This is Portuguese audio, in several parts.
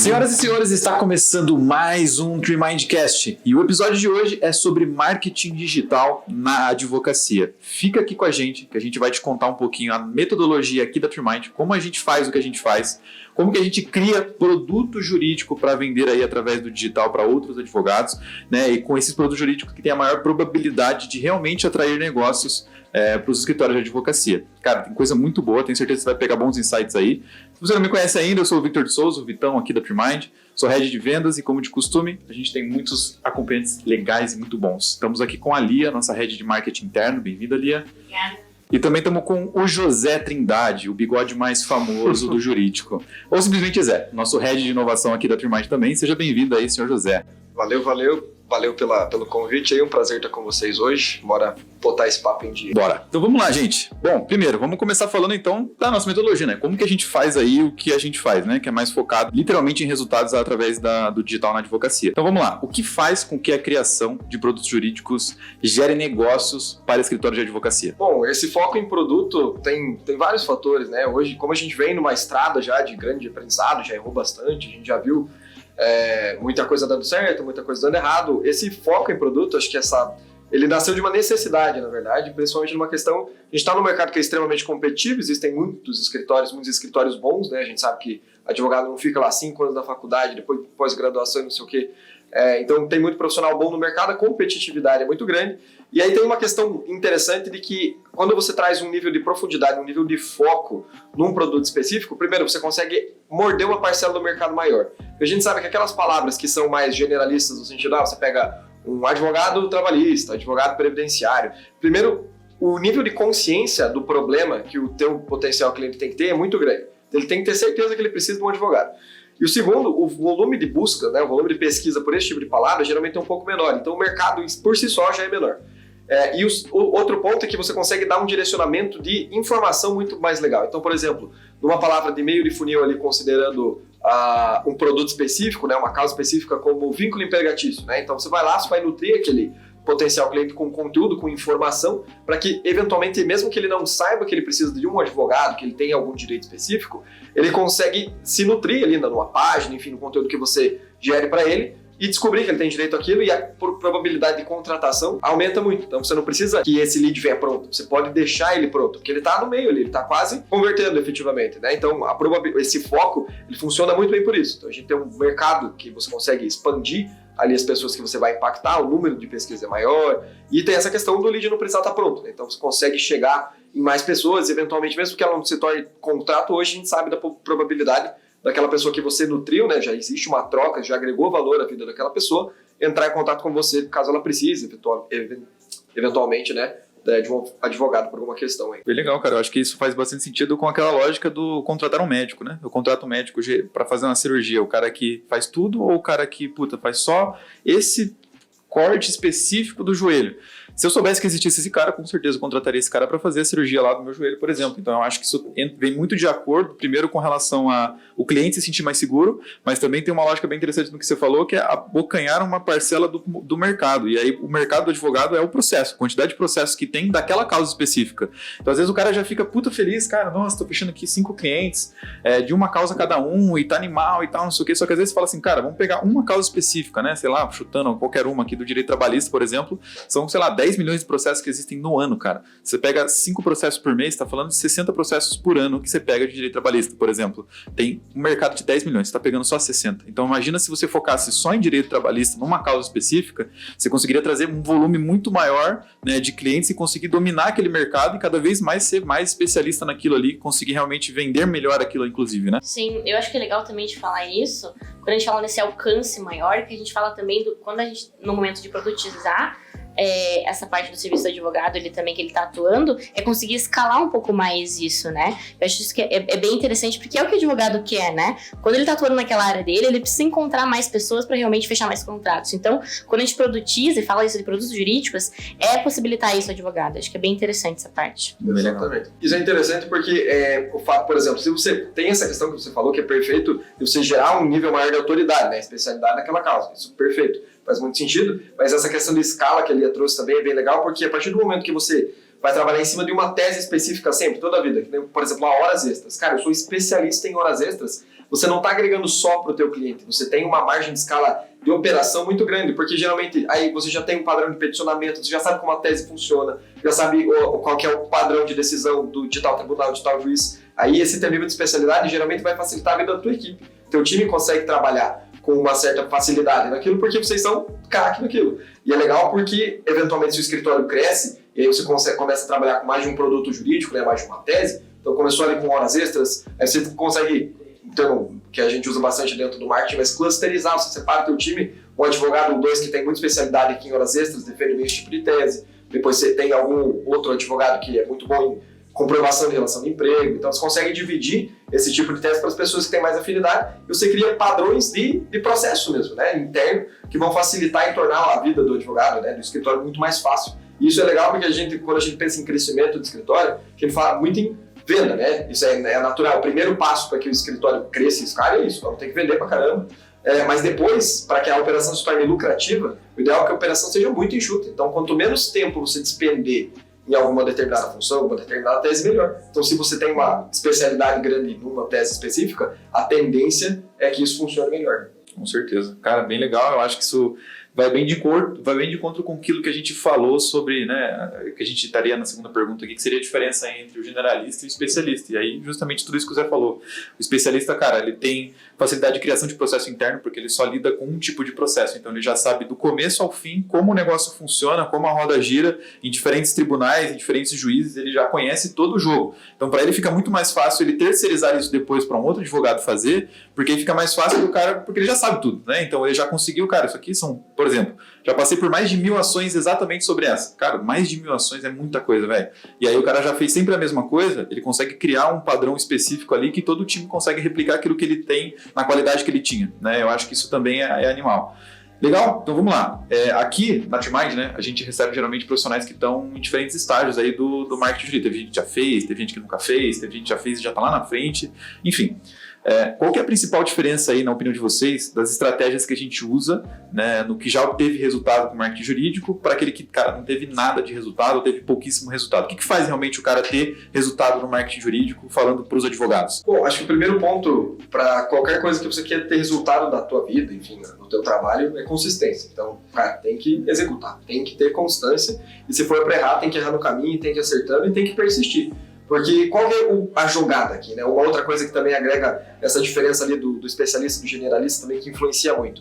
Senhoras e senhores, está começando mais um TreeMindCast e o episódio de hoje é sobre marketing digital na advocacia. Fica aqui com a gente, que a gente vai te contar um pouquinho a metodologia aqui da TreeMind, como a gente faz o que a gente faz, como que a gente cria produto jurídico para vender aí através do digital para outros advogados, né? E com esses produtos jurídicos que tem a maior probabilidade de realmente atrair negócios para os escritórios de advocacia. Cara, tem coisa muito boa, tenho certeza que você vai pegar bons insights aí. Se você não me conhece ainda, eu sou o Victor de Souza, o Vitão aqui da TreeMind, sou head de vendas e, como de costume, a gente tem muitos acompanhantes legais e muito bons. Estamos aqui com a Lia, nossa head de marketing interno. Bem-vinda, Lia. Obrigada. E também estamos com o José Trindade, o bigode mais famoso do jurídico. Ou simplesmente Zé, nosso head de inovação aqui da TreeMind também. Seja bem-vindo aí, senhor José. Valeu pelo convite aí, um prazer estar com vocês hoje. Bora botar esse papo em dia. Bora. Então vamos lá, gente. Bom, primeiro, vamos começar falando então da nossa metodologia, né? Como que a gente faz aí o que a gente faz, né? Que é mais focado literalmente em resultados através do digital na advocacia. Então vamos lá. O que faz com que a criação de produtos jurídicos gere negócios para escritórios de advocacia? Bom, esse foco em produto tem vários fatores, né? Hoje, como a gente vem numa estrada já de grande aprendizado, já errou bastante, a gente já viu muita coisa dando certo, muita coisa dando errado. Esse foco em produto, acho que ele nasceu de uma necessidade, na verdade, principalmente numa questão, a gente está num mercado que é extremamente competitivo, existem muitos escritórios bons, né? A gente sabe que advogado não fica lá 5 anos na faculdade, depois pós-graduação e não sei o quê. Então tem muito profissional bom no mercado, a competitividade é muito grande. E aí tem uma questão interessante de que quando você traz um nível de profundidade, um nível de foco num produto específico, primeiro você consegue morder uma parcela do mercado maior. Porque a gente sabe que aquelas palavras que são mais generalistas no sentido, você pega um advogado trabalhista, advogado previdenciário. Primeiro, o nível de consciência do problema que o teu potencial cliente tem que ter é muito grande. Ele tem que ter certeza que ele precisa de um advogado. E o segundo, o volume de busca, né, o volume de pesquisa por esse tipo de palavra geralmente é um pouco menor. Então o mercado por si só já é menor. O outro ponto é que você consegue dar um direcionamento de informação muito mais legal. Então, por exemplo, numa palavra de meio de funil ali, considerando um produto específico, né, uma causa específica como vínculo empregatício, né? Então você vai lá, você vai nutrir aquele potencial cliente com conteúdo, com informação, para que, eventualmente, mesmo que ele não saiba que ele precisa de um advogado, que ele tenha algum direito específico, ele consegue se nutrir ali numa página, enfim, no conteúdo que você gere para ele, e descobrir que ele tem direito àquilo, e a probabilidade de contratação aumenta muito. Então você não precisa que esse lead venha pronto, você pode deixar ele pronto, porque ele está no meio ali, ele está quase convertendo efetivamente, né? Então esse foco, ele funciona muito bem por isso. Então a gente tem um mercado que você consegue expandir ali as pessoas que você vai impactar, o número de pesquisa é maior, e tem essa questão do lead não precisar estar pronto, né? Então você consegue chegar em mais pessoas, eventualmente, mesmo que ela não se torne contrato, hoje a gente sabe da probabilidade daquela pessoa que você nutriu, né? Já existe uma troca, já agregou valor à vida daquela pessoa, entrar em contato com você caso ela precise, eventualmente, né? De um advogado por alguma questão aí. Bem legal, cara. Eu acho que isso faz bastante sentido com aquela lógica do contratar um médico, né? Eu contrato um médico para fazer uma cirurgia. O cara que faz tudo ou o cara que, faz só esse corte específico do joelho? Se eu soubesse que existisse esse cara, com certeza eu contrataria esse cara para fazer a cirurgia lá do meu joelho, por exemplo. Então eu acho que isso vem muito de acordo, primeiro com relação a o cliente se sentir mais seguro, mas também tem uma lógica bem interessante no que você falou, que é abocanhar uma parcela do mercado. E aí o mercado do advogado é o processo, a quantidade de processos que tem daquela causa específica. Então às vezes o cara já fica feliz, cara, nossa, tô fechando aqui 5 clientes de uma causa cada um e tá animal e tal, não sei o quê. Só que às vezes você fala assim, cara, vamos pegar uma causa específica, né? Sei lá, chutando qualquer uma aqui do direito trabalhista, por exemplo, são, sei lá, 10 milhões de processos que existem no ano, cara. Você pega 5 processos por mês, tá falando de 60 processos por ano que você pega de direito trabalhista, por exemplo. Tem um mercado de 10 milhões, você tá pegando só 60. Então imagina se você focasse só em direito trabalhista, numa causa específica, você conseguiria trazer um volume muito maior, né, de clientes e conseguir dominar aquele mercado e cada vez mais ser mais especialista naquilo ali, conseguir realmente vender melhor aquilo, inclusive, né? Sim, eu acho que é legal também de falar isso, quando a gente fala nesse alcance maior, que a gente fala também quando a gente, no momento de produtizar, essa parte do serviço do advogado, ele também que ele tá atuando, é conseguir escalar um pouco mais isso, né? Eu acho isso que é bem interessante, porque é o que o advogado quer, né? Quando ele tá atuando naquela área dele, ele precisa encontrar mais pessoas para realmente fechar mais contratos. Então, quando a gente produtiza e fala isso de produtos jurídicos, possibilitar isso ao advogado. Acho que é bem interessante essa parte. Exatamente. Isso é interessante porque o fato, por exemplo, se você tem essa questão que você falou, que é perfeito, de você gerar um nível maior de autoridade, né? Especialidade naquela causa. Isso é perfeito. Faz muito sentido, mas essa questão de escala que a Lia trouxe também é bem legal, porque a partir do momento que você vai trabalhar em cima de uma tese específica sempre, toda a vida. Por exemplo, horas extras. Cara, eu sou especialista em horas extras. Você não está agregando só para o teu cliente, você tem uma margem de escala de operação muito grande, porque geralmente aí você já tem um padrão de peticionamento, você já sabe como a tese funciona, já sabe qual que é o padrão de decisão de tal tribunal, de tal juiz. Aí esse teu nível de especialidade geralmente vai facilitar a vida da tua equipe. Teu time consegue trabalhar com uma certa facilidade naquilo porque vocês são craque naquilo. E é legal porque, eventualmente, se o escritório cresce, e aí você começa a trabalhar com mais de um produto jurídico, né, mais de uma tese, então começou ali com horas extras, aí você consegue, então, que a gente usa bastante dentro do marketing, mas clusterizar, você separa o teu time, um advogado ou dois que tem muita especialidade aqui em horas extras, defende bem esse tipo de tese, depois você tem algum outro advogado que é muito bom em comprovação de relação de emprego, então você consegue dividir esse tipo de tese para as pessoas que têm mais afinidade e você cria padrões de processo mesmo, né, interno, que vão facilitar e tornar a vida do advogado, né, do escritório muito mais fácil. E isso é legal porque quando a gente pensa em crescimento do escritório, que a gente fala muito em venda, né, isso é natural. O primeiro passo para que o escritório cresça e escale é isso, vamos ter que vender para caramba. Mas depois, para que a operação se torne lucrativa, o ideal é que a operação seja muito enxuta. Então, quanto menos tempo você despender em alguma determinada função, alguma determinada tese, melhor. Então, se você tem uma especialidade grande numa tese específica, a tendência é que isso funcione melhor. Com certeza. Cara, bem legal. Eu acho que isso vai bem de encontro com aquilo que a gente falou sobre, né, que a gente estaria na segunda pergunta aqui, que seria a diferença entre o generalista e o especialista. E aí, justamente tudo isso que o Zé falou. O especialista, cara, ele tem facilidade de criação de processo interno, porque ele só lida com um tipo de processo. Então, ele já sabe do começo ao fim como o negócio funciona, como a roda gira em diferentes tribunais, em diferentes juízes, ele já conhece todo o jogo. Então, para ele fica muito mais fácil ele terceirizar isso depois para um outro advogado fazer, porque aí fica mais fácil do cara, porque ele já sabe tudo, né? Então, ele já conseguiu, cara, isso aqui são, por exemplo, já passei por mais de 1000 ações exatamente sobre essa. Cara, mais de 1000 ações é muita coisa, velho. E aí o cara já fez sempre a mesma coisa, ele consegue criar um padrão específico ali que todo time consegue replicar aquilo que ele tem na qualidade que ele tinha, né? Eu acho que isso também é animal. Legal? Então vamos lá. Aqui na T-Mind, né, a gente recebe geralmente profissionais que estão em diferentes estágios aí do marketing jurídico. Teve gente que já fez, teve gente que nunca fez, teve gente que já fez e já está lá na frente. Enfim. Qual que é a principal diferença aí, na opinião de vocês, das estratégias que a gente usa, né, no que já obteve resultado com o marketing jurídico para aquele que, cara, não teve nada de resultado ou teve pouquíssimo resultado? O que faz realmente o cara ter resultado no marketing jurídico, falando para os advogados? Bom, acho que o primeiro ponto para qualquer coisa que você quer ter resultado da tua vida, enfim, no teu trabalho, é consistência. Então, cara, tem que executar, tem que ter constância e se for para errar, tem que errar no caminho, tem que ir acertando e tem que persistir. Porque qual é a jogada aqui, né? Uma outra coisa que também agrega essa diferença ali do especialista, do generalista também, que influencia muito.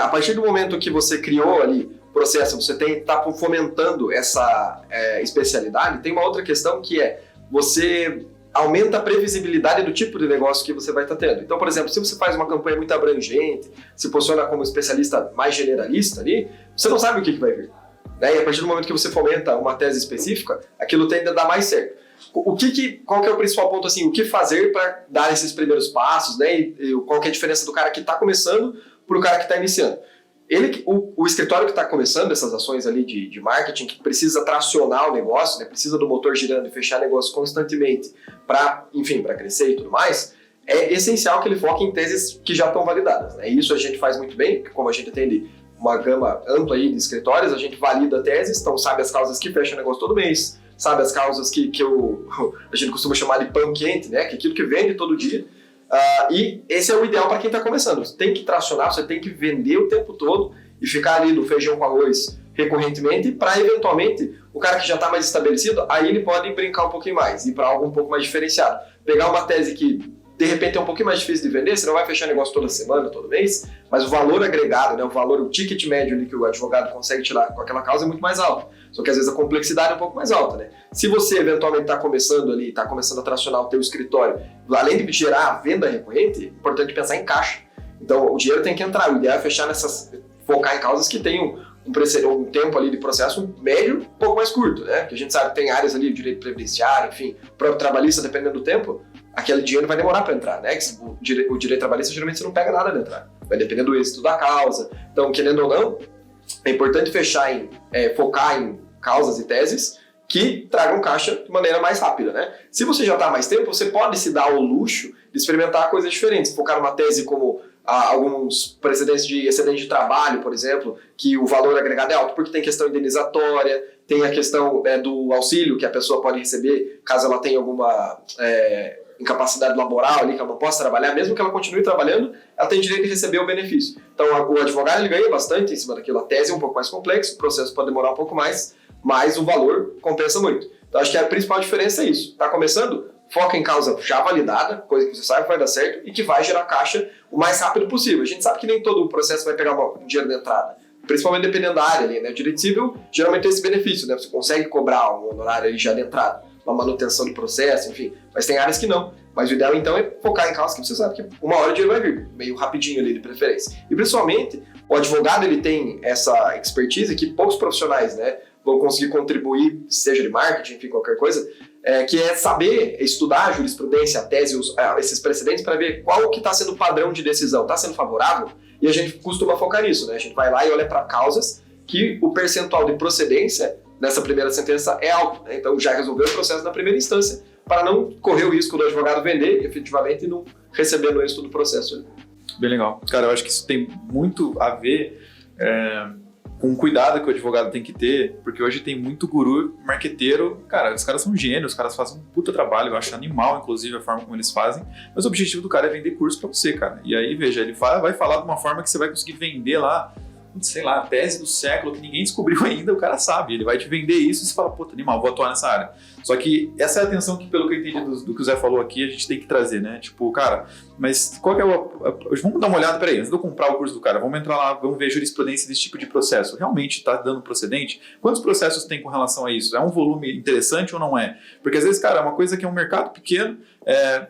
A partir do momento que você criou ali o processo, você está fomentando essa especialidade, tem uma outra questão que é você aumenta a previsibilidade do tipo de negócio que você vai estar tendo. Então, por exemplo, se você faz uma campanha muito abrangente, se posiciona como especialista mais generalista ali, você não sabe o que vai vir. Né? E a partir do momento que você fomenta uma tese específica, aquilo tende a dar mais certo. Qual que é o principal ponto, assim, o que fazer para dar esses primeiros passos, né? E qual que é a diferença do cara que está começando para o cara que está iniciando? O escritório que está começando essas ações ali de marketing, que precisa tracionar o negócio, né? Precisa do motor girando e fechar negócio constantemente para crescer e tudo mais, é essencial que ele foque em teses que já estão validadas, né? E isso a gente faz muito bem, porque como a gente atende uma gama ampla aí de escritórios, a gente valida teses, então sabe as causas que fecham o negócio todo mês, sabe as causas que a gente costuma chamar de pão quente, né? Que é aquilo que vende todo dia. E esse é o ideal para quem está começando. Você tem que tracionar, você tem que vender o tempo todo e ficar ali no feijão com arroz recorrentemente para, eventualmente, o cara que já está mais estabelecido, aí ele pode brincar um pouquinho mais, ir para algo um pouco mais diferenciado. Pegar uma tese que, de repente, é um pouquinho mais difícil de vender, você não vai fechar negócio toda semana, todo mês, mas o valor agregado, né, o ticket médio ali que o advogado consegue tirar com aquela causa é muito mais alto. Só que às vezes a complexidade é um pouco mais alta, né? Se você eventualmente está começando ali, está começando a tracionar o teu escritório, além de gerar a venda recorrente, é importante pensar em caixa. Então o dinheiro tem que entrar, o ideal é focar em causas que tenham um tempo ali de processo médio, um pouco mais curto, né? Que a gente sabe que tem áreas ali de direito previdenciário, enfim, próprio trabalhista, dependendo do tempo, aquele dinheiro vai demorar para entrar, né? O direito trabalhista geralmente você não pega nada de entrar, vai depender do êxito da causa. Então, querendo ou não, é importante focar em causas e teses que tragam caixa de maneira mais rápida, né? Se você já está há mais tempo, você pode se dar ao luxo de experimentar coisas diferentes. Focar numa tese como alguns precedentes de excedente de trabalho, por exemplo, que o valor agregado é alto, porque tem questão indenizatória, tem a questão do auxílio que a pessoa pode receber caso ela tenha alguma incapacidade laboral ali, que ela não possa trabalhar, mesmo que ela continue trabalhando, ela tem direito de receber o benefício. Então, o advogado ele ganha bastante em cima daquilo. A tese é um pouco mais complexa, o processo pode demorar um pouco mais, mas o valor compensa muito. Então, acho que a principal diferença é isso. Está começando? Foca em causa já validada, coisa que você sabe que vai dar certo e que vai gerar caixa o mais rápido possível. A gente sabe que nem todo o processo vai pegar um dinheiro de entrada, principalmente dependendo da área ali, né? O direito civil geralmente tem esse benefício, né? Você consegue cobrar um honorário ali já de entrada, uma manutenção do processo, enfim. Mas tem áreas que não. Mas o ideal, então, é focar em causas que você sabe que uma hora o dinheiro vai vir, meio rapidinho ali, de preferência. E, principalmente, o advogado, ele tem essa expertise que poucos profissionais, né, vão conseguir contribuir, seja de marketing, enfim, qualquer coisa, que é saber estudar a jurisprudência, a tese, esses precedentes, para ver qual que está sendo o padrão de decisão. Está sendo favorável? E a gente costuma focar nisso, né? A gente vai lá e olha para causas que o percentual de procedência nessa primeira sentença é alto, né? Então já resolveu o processo na primeira instância, para não correr o risco do advogado vender efetivamente e não receber no êxito do processo. Bem legal. Cara, eu acho que isso tem muito a ver com o cuidado que o advogado tem que ter, porque hoje tem muito guru marqueteiro. Cara, os caras são gênios, os caras fazem um puta trabalho, eu acho animal, inclusive, a forma como eles fazem, mas o objetivo do cara é vender curso pra você, cara. E aí, veja, ele vai falar de uma forma que você vai conseguir vender lá, sei lá, a tese do século que ninguém descobriu ainda, o cara sabe, ele vai te vender isso e você fala, puta, animal, vou atuar nessa área. Só que essa é a atenção que, pelo que eu entendi do que o Zé falou aqui, a gente tem que trazer, né? Tipo, cara, mas qual que é vamos dar uma olhada, peraí, antes de eu comprar o curso do cara, vamos entrar lá, vamos ver a jurisprudência desse tipo de processo. Realmente tá dando procedente? Quantos processos tem com relação a isso? É um volume interessante ou não é? Porque às vezes, cara, é uma coisa que é um mercado pequeno,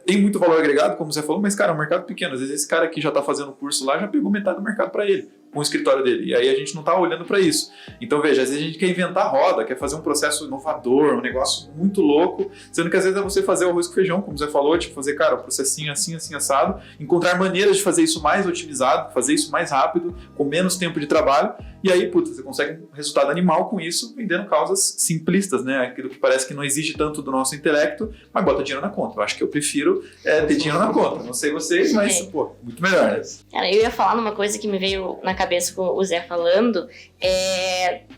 tem muito valor agregado, como você falou, mas, cara, é um mercado pequeno. Às vezes esse cara que já tá fazendo o curso lá já pegou metade do mercado para ele, com o escritório dele. E aí a gente não tá olhando para isso. Então, veja, às vezes a gente quer inventar roda, quer fazer um processo inovador, um negócio muito louco, sendo que às vezes é você fazer o arroz com feijão, como você falou, tipo, fazer, cara, um processinho assim, assim, assado, encontrar maneiras de fazer isso mais otimizado, fazer isso mais rápido, com menos tempo de trabalho, e aí, puta, você consegue um resultado animal com isso, vendendo causas simplistas, né? Aquilo que parece que não exige tanto do nosso intelecto, mas bota dinheiro na conta. Eu acho que eu prefiro ter dinheiro na conta. Não sei vocês, mas, pô, muito melhor, né? Cara, eu ia falar numa coisa que me veio na cabeça com o Zé falando,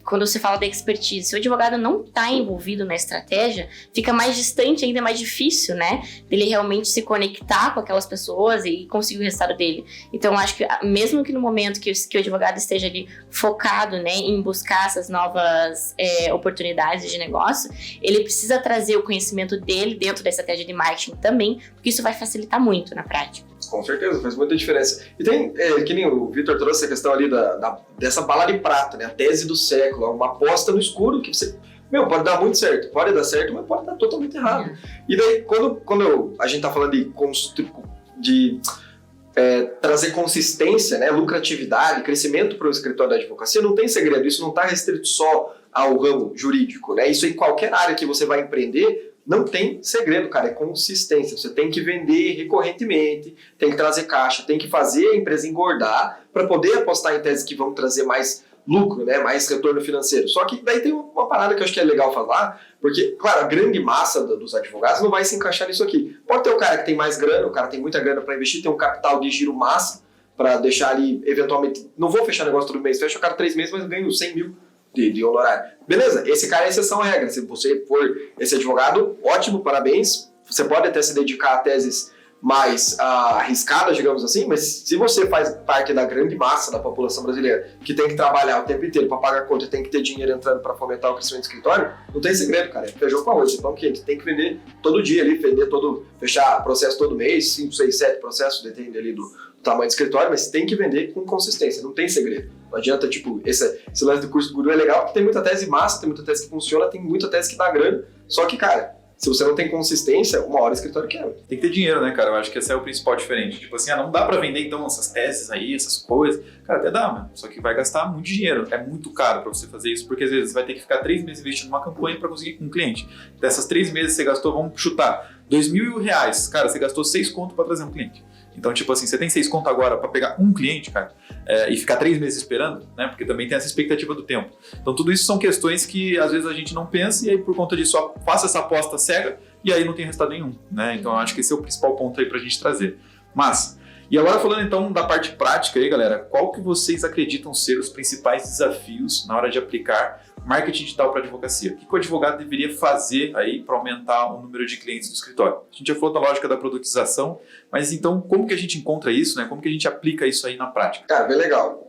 quando você fala da expertise, se o advogado não está envolvido na estratégia, fica mais distante, ainda mais difícil, né? Dele realmente se conectar com aquelas pessoas e conseguir o resultado dele. Então, eu acho que mesmo que no momento que o advogado esteja ali focado, né, em buscar essas novas oportunidades de negócio, ele precisa trazer o conhecimento dele dentro da estratégia de marketing também, porque isso vai facilitar muito na prática. Com certeza, faz muita diferença. E tem, que nem o Vitor trouxe a questão ali dessa bala de prata, né? A tese do século, uma aposta no escuro que você... pode dar muito certo, pode dar certo, mas pode dar totalmente errado. E daí, quando a gente tá falando de trazer consistência, né, lucratividade, crescimento para o escritório da advocacia, não tem segredo, isso não está restrito só ao ramo jurídico, né? Isso em qualquer área que você vai empreender, não tem segredo, cara, é consistência. Você tem que vender recorrentemente, tem que trazer caixa, tem que fazer a empresa engordar para poder apostar em teses que vão trazer mais lucro, né, mais retorno financeiro. Só que daí tem uma parada que eu acho que é legal falar, porque, claro, a grande massa dos advogados não vai se encaixar nisso aqui. Pode ter o cara que tem mais grana, o cara tem muita grana para investir, tem um capital de giro massa para deixar ali, eventualmente, não vou fechar negócio todo mês, fecha o cara 3 meses, mas ganho 100 mil de honorário. Beleza, esse cara é exceção à regra. Se você for esse advogado, ótimo, parabéns. Você pode até se dedicar a teses mais arriscadas, digamos assim, mas se você faz parte da grande massa da população brasileira que tem que trabalhar o tempo inteiro para pagar conta e tem que ter dinheiro entrando para fomentar o crescimento do escritório, não tem segredo, cara. É feijão com arroz. Então, que tem que vender todo dia ali, fechar processo todo mês, 5, 6, 7 processos, depende ali do tamanho do escritório, mas tem que vender com consistência, não tem segredo. Não adianta, tipo, esse lance do curso do guru é legal, porque tem muita tese massa, tem muita tese que funciona, tem muita tese que dá grana, só que, cara, se você não tem consistência, uma hora o escritório quebra. Tem que ter dinheiro, né, cara? Eu acho que esse é o principal diferente. Tipo assim, não dá pra vender, então, essas teses aí, essas coisas. Cara, até dá, mano. Só que vai gastar muito dinheiro. É muito caro pra você fazer isso, porque às vezes você vai ter que ficar 3 meses investindo numa campanha pra conseguir um cliente. Dessas 3 meses você gastou, vamos chutar, R$2.000. Cara, você gastou 6 conto pra trazer um cliente. Então, tipo assim, você tem 6 conto agora para pegar um cliente, cara, e ficar 3 meses esperando, né? Porque também tem essa expectativa do tempo. Então, tudo isso são questões que às vezes a gente não pensa e aí por conta disso só faça essa aposta cega e aí não tem resultado nenhum, né? Então, eu acho que esse é o principal ponto aí pra gente trazer. Mas, E agora falando então da parte prática aí, galera, qual que vocês acreditam ser os principais desafios na hora de aplicar marketing digital para advocacia? O que o advogado deveria fazer aí para aumentar o número de clientes do escritório? A gente já falou da lógica da produtização, mas então como que a gente encontra isso, né? Como que a gente aplica isso aí na prática? Cara, bem legal.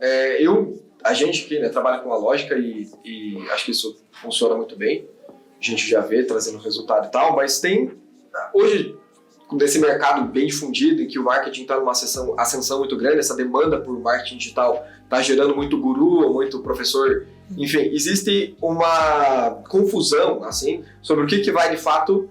A gente aqui, né, trabalha com a lógica e acho que isso funciona muito bem. A gente já vê trazendo resultado e tal, mas tem hoje, desse mercado bem difundido, em que o marketing está numa ascensão muito grande, essa demanda por marketing digital está gerando muito guru, muito professor, enfim, existe uma confusão assim, sobre o que vai de fato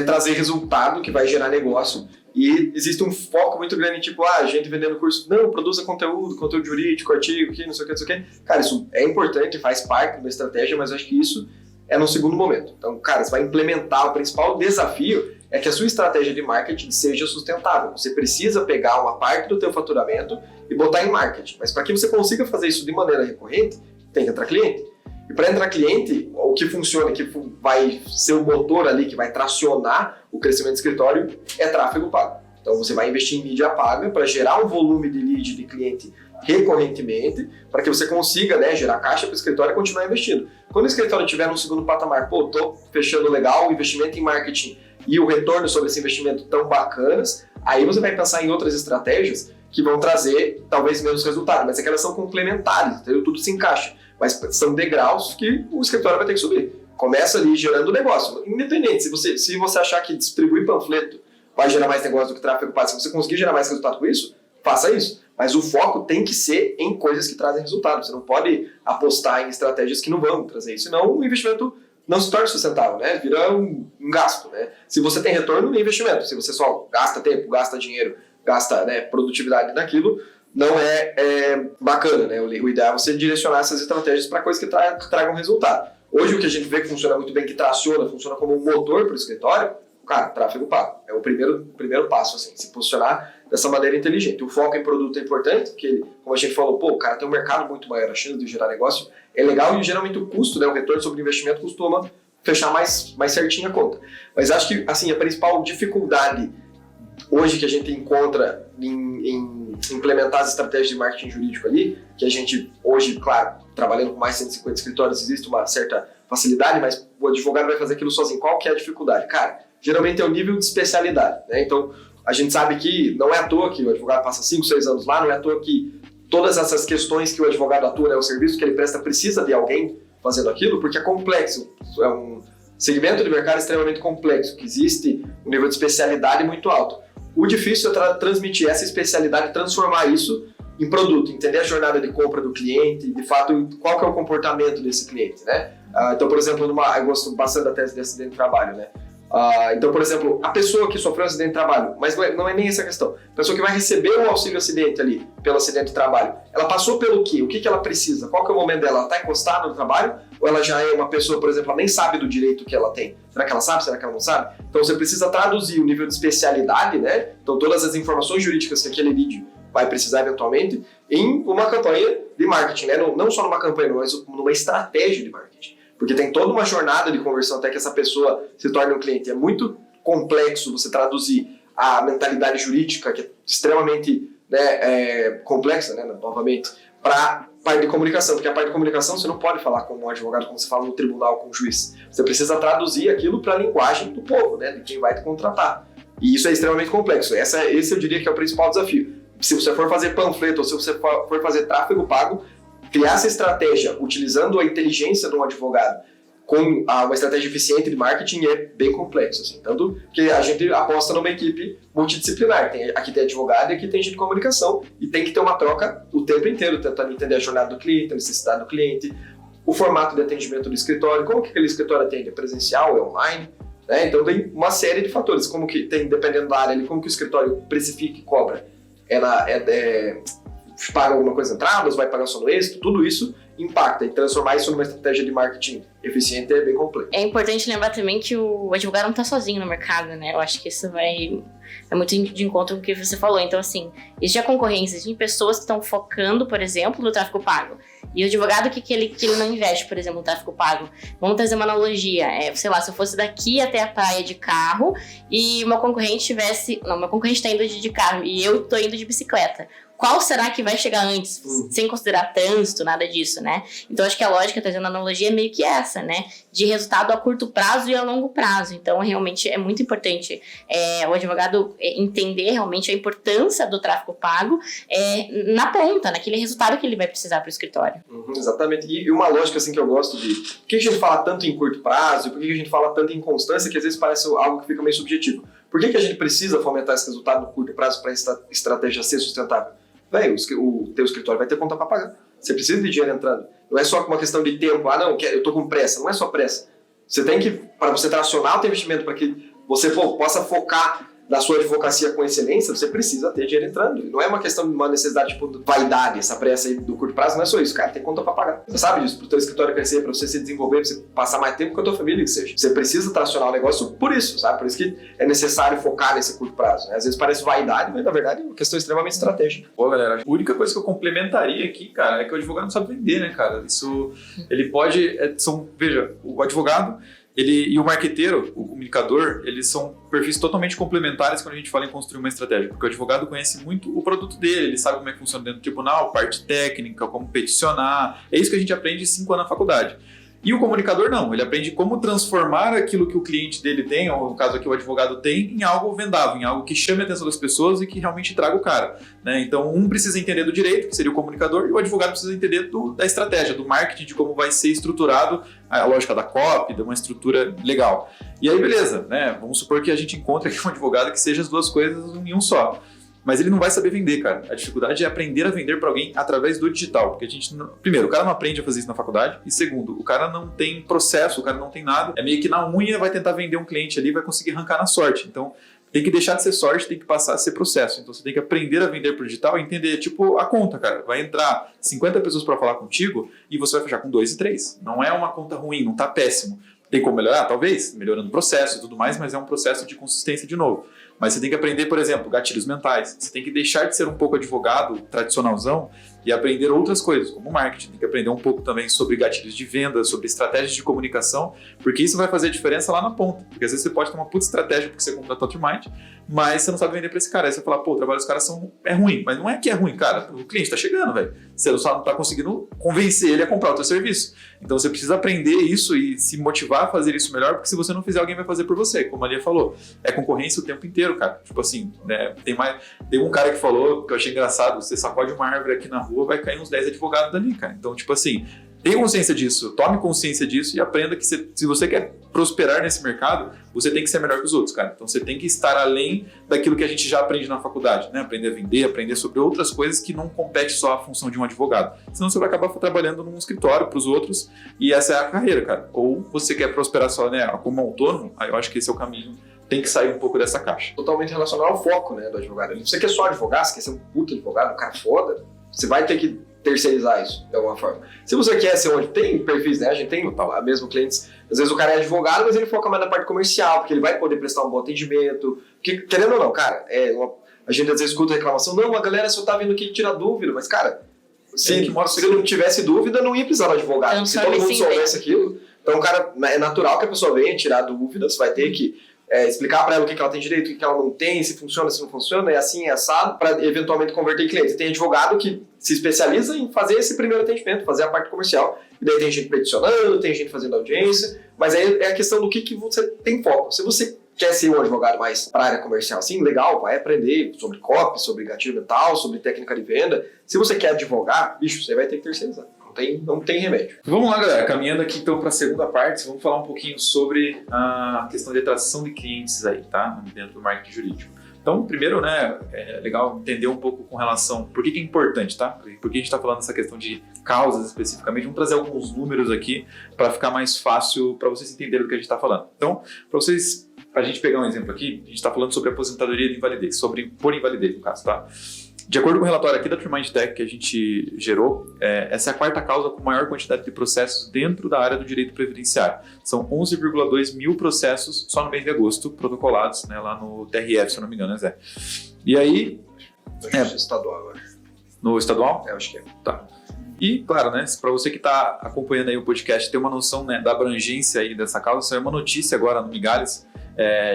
trazer resultado, que vai gerar negócio, e existe um foco muito grande, tipo, gente vendendo curso, não, produza conteúdo jurídico, artigo, não sei o que. Cara, isso é importante, faz parte da estratégia, mas eu acho que isso é no segundo momento. Então, cara, você vai implementar, o principal desafio é que a sua estratégia de marketing seja sustentável. Você precisa pegar uma parte do teu faturamento e botar em marketing. Mas para que você consiga fazer isso de maneira recorrente, tem que entrar cliente. E para entrar cliente, o que funciona, que vai ser o motor ali, que vai tracionar o crescimento do escritório, é tráfego pago. Então você vai investir em mídia paga para gerar um volume de lead de cliente recorrentemente, para que você consiga, né, gerar caixa para o escritório e continuar investindo. Quando o escritório estiver no segundo patamar, tô fechando legal, o investimento em marketing e o retorno sobre esse investimento tão bacanas, aí você vai pensar em outras estratégias que vão trazer talvez menos resultado, mas é que elas são complementares, entendeu? Tudo se encaixa, mas são degraus que o escritório vai ter que subir. Começa ali gerando negócio, independente, se você achar que distribuir panfleto vai gerar mais negócio do que tráfego pago, se você conseguir gerar mais resultado com isso, faça isso. Mas o foco tem que ser em coisas que trazem resultado. Você não pode apostar em estratégias que não vão trazer isso, senão o investimento não se torna sustentável, né? Vira um gasto, né? Se você tem retorno no investimento, se você só gasta tempo, gasta dinheiro, gasta, né, produtividade naquilo, não é bacana, né? O ideal é você direcionar essas estratégias para coisas que tragam resultado. Hoje o que a gente vê que funciona muito bem, que traciona, funciona como um motor para o escritório, cara, tráfego pago. É o primeiro passo, assim, se posicionar dessa maneira inteligente. O foco em produto é importante, porque, como a gente falou, o cara tem um mercado muito maior, a chance de gerar negócio é legal e geralmente o custo, né, o retorno sobre o investimento costuma fechar mais certinho a conta. Mas acho que, assim, a principal dificuldade hoje que a gente encontra em implementar as estratégias de marketing jurídico ali, que a gente hoje, claro, trabalhando com mais de 150 escritórios, existe uma certa facilidade, mas o advogado vai fazer aquilo sozinho. Qual que é a dificuldade? Cara, geralmente é o nível de especialidade, né? Então, a gente sabe que não é à toa que o advogado passa 5, 6 anos lá, não é à toa que todas essas questões que o advogado atua, né, o serviço que ele presta, precisa de alguém fazendo aquilo, porque é complexo. É um segmento de mercado extremamente complexo, que existe um nível de especialidade muito alto. O difícil é transmitir essa especialidade, transformar isso em produto, entender a jornada de compra do cliente, de fato, qual que é o comportamento desse cliente, né? Então, por exemplo, eu gosto bastante da tese de acidente de trabalho, né? Então, por exemplo, a pessoa que sofreu um acidente de trabalho, mas não é nem essa a questão, a pessoa que vai receber o auxílio acidente ali, pelo acidente de trabalho, ela passou pelo quê? O que ela precisa? Qual que é o momento dela? Ela está encostada no trabalho? Ou ela já é uma pessoa, por exemplo, ela nem sabe do direito que ela tem? Será que ela sabe? Será que ela não sabe? Então você precisa traduzir o nível de especialidade, né? Então todas as informações jurídicas que aquele lead vai precisar eventualmente, em uma campanha de marketing, né? Não só numa campanha, mas numa estratégia de marketing. Porque tem toda uma jornada de conversão até que essa pessoa se torne um cliente. É muito complexo você traduzir a mentalidade jurídica, que é extremamente, né, complexa, né, novamente, para a parte de comunicação. Porque a parte de comunicação você não pode falar como um advogado, como você fala no tribunal com um juiz. Você precisa traduzir aquilo para a linguagem do povo, né, de quem vai te contratar. E isso é extremamente complexo. Esse eu diria que é o principal desafio. Se você for fazer panfleto ou se você for fazer tráfego pago, criar essa estratégia utilizando a inteligência de um advogado com uma estratégia eficiente de marketing é bem complexo, assim. Tanto que a gente aposta numa equipe multidisciplinar. Aqui tem advogado e aqui tem gente de comunicação. E tem que ter uma troca o tempo inteiro, tentando entender a jornada do cliente, a necessidade do cliente, o formato de atendimento do escritório, como que aquele escritório atende, é presencial, é online, né? Então tem uma série de fatores, como que tem, dependendo da área, como que o escritório precifica e cobra. Paga alguma coisa entradas, vai pagar só no êxito, tudo isso impacta, e transformar isso numa estratégia de marketing eficiente é bem complexo. É importante lembrar também que o advogado não está sozinho no mercado, né? Eu acho que isso vai muito de encontro com o que você falou. Então, assim, existe a concorrência, existem pessoas que estão focando, por exemplo, no tráfego pago. E o advogado, que ele não investe, por exemplo, no tráfego pago? Vamos trazer uma analogia. Sei lá, se eu fosse daqui até a praia de carro e meu concorrente tivesse... Não, meu concorrente tá indo de carro e eu tô indo de bicicleta. Qual será que vai chegar antes? Sem considerar trânsito, nada disso, né? Então, acho que a lógica, trazendo a analogia, é meio que essa, né? De resultado a curto prazo e a longo prazo. Então, realmente, é muito importante o advogado entender realmente a importância do tráfego pago na ponta, naquele resultado que ele vai precisar para o escritório. Exatamente. E uma lógica, assim, que eu gosto de... Por que a gente fala tanto em curto prazo? Por que a gente fala tanto em constância? Que às vezes parece algo que fica meio subjetivo. Por que a gente precisa fomentar esse resultado no curto prazo para a estratégia ser sustentável? Velho, o teu escritório vai ter conta para pagar. Você precisa de dinheiro entrando. Não é só uma questão de tempo. Ah, não, eu tô com pressa. Não é só pressa. Você tem que, para você tracionar o teu investimento, para que você possa focar na sua advocacia com excelência, você precisa ter dinheiro entrando. Não é uma questão de uma necessidade tipo de vaidade, essa pressa aí do curto prazo, não é só isso, cara, tem conta pra pagar. Você sabe disso, pro teu escritório crescer, pra você se desenvolver, pra você passar mais tempo com a tua família, que seja. Você precisa tracionar o negócio por isso, sabe? Por isso que é necessário focar nesse curto prazo, né? Às vezes parece vaidade, mas na verdade é uma questão extremamente estratégica. Pô, galera, a única coisa que eu complementaria aqui, cara, é que o advogado não sabe vender, né, cara? Isso, ele pode, veja, o advogado, e o marqueteiro, o comunicador, eles são perfis totalmente complementares quando a gente fala em construir uma estratégia, porque o advogado conhece muito o produto dele, ele sabe como é que funciona dentro do tribunal, parte técnica, como peticionar, é isso que a gente aprende em 5 anos na faculdade. E o comunicador não, ele aprende como transformar aquilo que o cliente dele tem, ou no caso aqui o advogado tem, em algo vendável, em algo que chame a atenção das pessoas e que realmente traga o cara, né? Então um precisa entender do direito, que seria o comunicador, e o advogado precisa entender da estratégia, do marketing, de como vai ser estruturado a lógica da copy, de uma estrutura legal. E aí beleza, né? Vamos supor que a gente encontre aqui um advogado que seja as duas coisas em um só. Mas ele não vai saber vender, cara. A dificuldade é aprender a vender para alguém através do digital. Porque a gente, primeiro, o cara não aprende a fazer isso na faculdade. E segundo, o cara não tem processo, o cara não tem nada. É meio que na unha vai tentar vender um cliente ali e vai conseguir arrancar na sorte. Então, tem que deixar de ser sorte, tem que passar a ser processo. Então, você tem que aprender a vender pro digital e entender, tipo, a conta, cara. Vai entrar 50 pessoas para falar contigo e você vai fechar com 2 e 3. Não é uma conta ruim, não tá péssimo. Tem como melhorar? Talvez, melhorando o processo e tudo mais, mas é um processo de consistência de novo. Mas você tem que aprender, por exemplo, gatilhos mentais. Você tem que deixar de ser um pouco advogado tradicionalzão e aprender outras coisas, como marketing. Tem que aprender um pouco também sobre gatilhos de venda, sobre estratégias de comunicação, porque isso vai fazer a diferença lá na ponta. Porque às vezes você pode ter uma puta estratégia porque você contratou outro mind, mas você não sabe vender para esse cara. Aí você fala, pô, o trabalho dos caras é ruim. Mas não é que é ruim, cara. O cliente tá chegando, velho. Você só não tá conseguindo convencer ele a comprar o teu serviço. Então você precisa aprender isso e se motivar a fazer isso melhor, porque se você não fizer, alguém vai fazer por você. Como a Lia falou, é concorrência o tempo inteiro, cara. Tipo assim, né? Tem um cara que falou, que eu achei engraçado, você sacode uma árvore aqui na rua, vai cair uns 10 advogados dali, cara. Então, tipo assim, tenha consciência disso, tome consciência disso e aprenda que se você quer prosperar nesse mercado, você tem que ser melhor que os outros, cara. Então você tem que estar além daquilo que a gente já aprende na faculdade, né? Aprender a vender, aprender sobre outras coisas que não compete só a função de um advogado. Senão você vai acabar trabalhando num escritório para os outros e essa é a carreira, cara. Ou você quer prosperar só, né, como autônomo, aí eu acho que esse é o caminho. Tem que sair um pouco dessa caixa. Totalmente relacionado ao foco, né, do advogado. Se você quer só advogar, se quer ser um puta advogado, um cara foda, você vai ter que terceirizar isso, de alguma forma. Se você quer ser onde tem perfis, né, a gente tem mesmo clientes, às vezes o cara é advogado, mas ele foca mais na parte comercial, porque ele vai poder prestar um bom atendimento, porque, querendo ou não, cara, a gente às vezes escuta reclamação, não, a galera só tá vindo aqui tirar dúvida, mas, cara, se não tivesse dúvida, não ia precisar de advogado. Então, se todo mundo soubesse aquilo, então, cara, é natural que a pessoa venha tirar dúvidas, vai ter que explicar para ela o que ela tem direito, o que ela não tem, se funciona, se não funciona, é assim, é assado, para eventualmente converter em cliente. Tem advogado que se especializa em fazer esse primeiro atendimento, fazer a parte comercial, e daí tem gente peticionando, tem gente fazendo audiência, mas aí é a questão do que você tem foco. Se você quer ser um advogado mais para a área comercial, assim, legal, vai aprender sobre copy, sobre gatilho mental, sobre técnica de venda. Se você quer advogar, bicho, você vai ter que terceirizar. Não tem remédio. Vamos lá, galera. Caminhando aqui então para a segunda parte, vamos falar um pouquinho sobre a questão de atração de clientes aí, tá? Dentro do marketing jurídico. Então, primeiro, né, é legal entender um pouco com relação... Por que é importante, tá? Por que a gente está falando dessa questão de causas especificamente? Vamos trazer alguns números aqui para ficar mais fácil para vocês entenderem do que a gente está falando. Então, para vocês... A gente pegar um exemplo aqui, a gente está falando sobre aposentadoria de invalidez, por invalidez no caso, tá? De acordo com o relatório aqui da Trimind Tech que a gente gerou, essa é a 4ª causa com maior quantidade de processos dentro da área do direito previdenciário. São 11,2 mil processos só no mês de agosto, protocolados, né, lá no TRF, se eu não me engano, né, Zé? E aí... No estadual, eu acho. No estadual? Eu acho que é. Tá. E, claro, né, para você que está acompanhando aí o podcast, ter uma noção, né, da abrangência aí dessa causa, saiu uma notícia agora no Migalhas,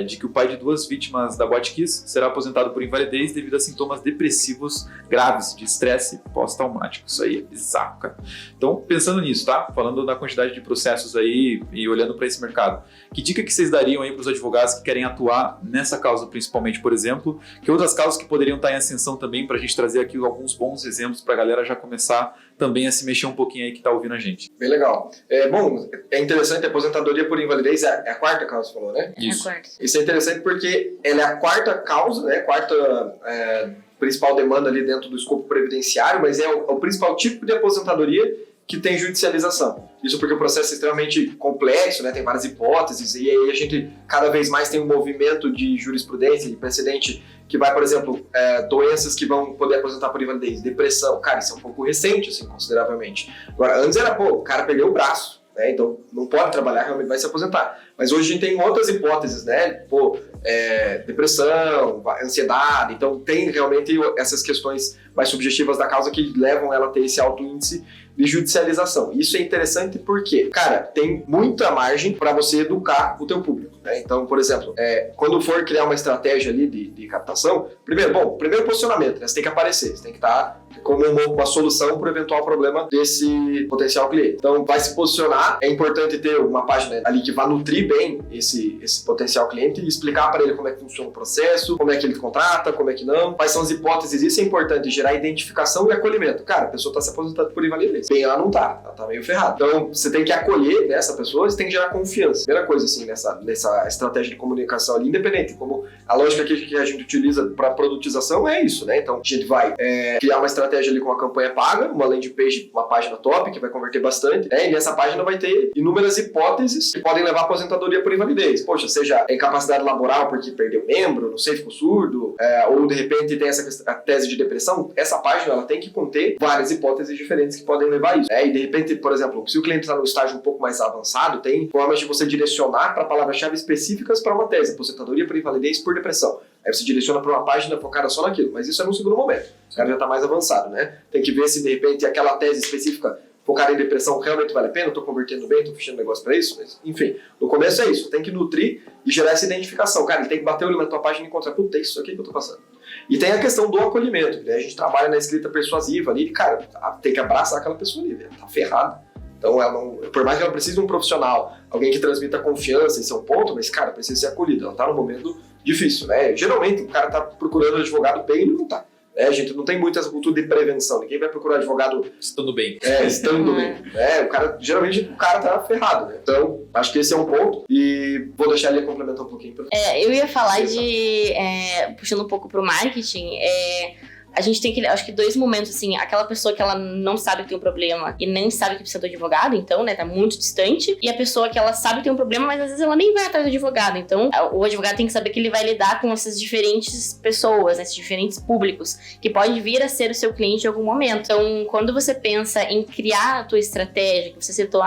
de que o pai de 2 vítimas da Botkiss será aposentado por invalidez devido a sintomas depressivos graves de estresse pós-traumático. Isso aí é bizarro, cara. Então, pensando nisso, tá? Falando da quantidade de processos aí e olhando para esse mercado, que dica que vocês dariam aí para os advogados que querem atuar nessa causa, principalmente, por exemplo, que outras causas que poderiam estar em ascensão também, para a gente trazer aqui alguns bons exemplos para a galera já começar também a se mexer um pouquinho aí que está ouvindo a gente. Bem legal. Bom, é interessante, a aposentadoria por invalidez é a quarta causa, você falou, né? Isso. Isso é interessante porque ela é a quarta causa, né? Quarta principal demanda ali dentro do escopo previdenciário, mas é o principal tipo de aposentadoria que tem judicialização. Isso porque o processo é extremamente complexo, né? Tem várias hipóteses, e aí a gente cada vez mais tem um movimento de jurisprudência, de precedente, que vai, por exemplo, doenças que vão poder aposentar por invalidez, depressão. Cara, isso é um pouco recente, assim, consideravelmente. Agora, antes era, o cara perdeu o braço, né? Então não pode trabalhar, realmente vai se aposentar. Mas hoje a gente tem outras hipóteses, né? Depressão, ansiedade. Então tem realmente essas questões mais subjetivas da causa que levam ela a ter esse alto índice de judicialização. Isso é interessante porque, cara, tem muita margem para você educar o teu público, né? Então, por exemplo, quando for criar uma estratégia ali de captação, primeiro posicionamento, né? Você tem que aparecer, você tem que estar como uma solução para o eventual problema desse potencial cliente. Então, vai se posicionar, é importante ter uma página ali que vá nutrir bem esse potencial cliente e explicar para ele como é que funciona o processo, como é que ele contrata, como é que não, quais são as hipóteses. Isso é importante, gerar identificação e acolhimento. Cara, a pessoa está se aposentando por invalidez. Bem, ela não tá, ela tá meio ferrada. Então, você tem que acolher, né, essa pessoa, você tem que gerar confiança. Primeira coisa, assim, nessa estratégia de comunicação ali, independente, como a lógica que a gente utiliza para produtização é isso, né? Então, a gente vai criar uma estratégia ali com uma campanha paga, uma landing page, uma página top, que vai converter bastante, né? E nessa página vai ter inúmeras hipóteses que podem levar à aposentadoria por invalidez. Poxa, seja incapacidade laboral porque perdeu membro, não sei, ficou surdo, ou de repente tem a tese de depressão. Essa página, ela tem que conter várias hipóteses diferentes que podem levar a isso. E de repente, por exemplo, se o cliente está no estágio um pouco mais avançado, tem formas de você direcionar para palavras-chave específicas para uma tese, aposentadoria por invalidez por depressão. Aí você direciona para uma página focada só naquilo, mas isso é no segundo momento. O cara já está mais avançado, né? Tem que ver se de repente aquela tese específica focada em depressão realmente vale a pena, eu estou convertendo bem, estou fechando negócio para isso, mas enfim, no começo é isso, tem que nutrir e gerar essa identificação. Cara, ele tem que bater o olho na tua página e encontrar, puta, é isso aqui que eu estou passando. E tem a questão do acolhimento, né? A gente trabalha na escrita persuasiva ali, e, cara, tem que abraçar aquela pessoa ali, velho, tá ferrada. Então, ela não, por mais que ela precise de um profissional, alguém que transmita confiança, esse é um ponto, mas, cara, precisa ser acolhida. Ela tá num momento difícil, né? Geralmente, o cara tá procurando advogado bem, ele não tá. A gente não tem muito essa cultura de prevenção. Ninguém vai procurar advogado estando bem. Estando bem. Geralmente o cara tá ferrado, né? Então, acho que esse é um ponto. E vou deixar ele complementar um pouquinho. Eu ia falar puxando um pouco pro marketing, a gente tem acho que 2 momentos, assim, aquela pessoa que ela não sabe que tem um problema e nem sabe que precisa do advogado, então, né, tá muito distante, e a pessoa que ela sabe que tem um problema, mas às vezes ela nem vai atrás do advogado, então o advogado tem que saber que ele vai lidar com essas diferentes pessoas, né, esses diferentes públicos, que pode vir a ser o seu cliente em algum momento. Então, quando você pensa em criar a tua estratégia, que você citou,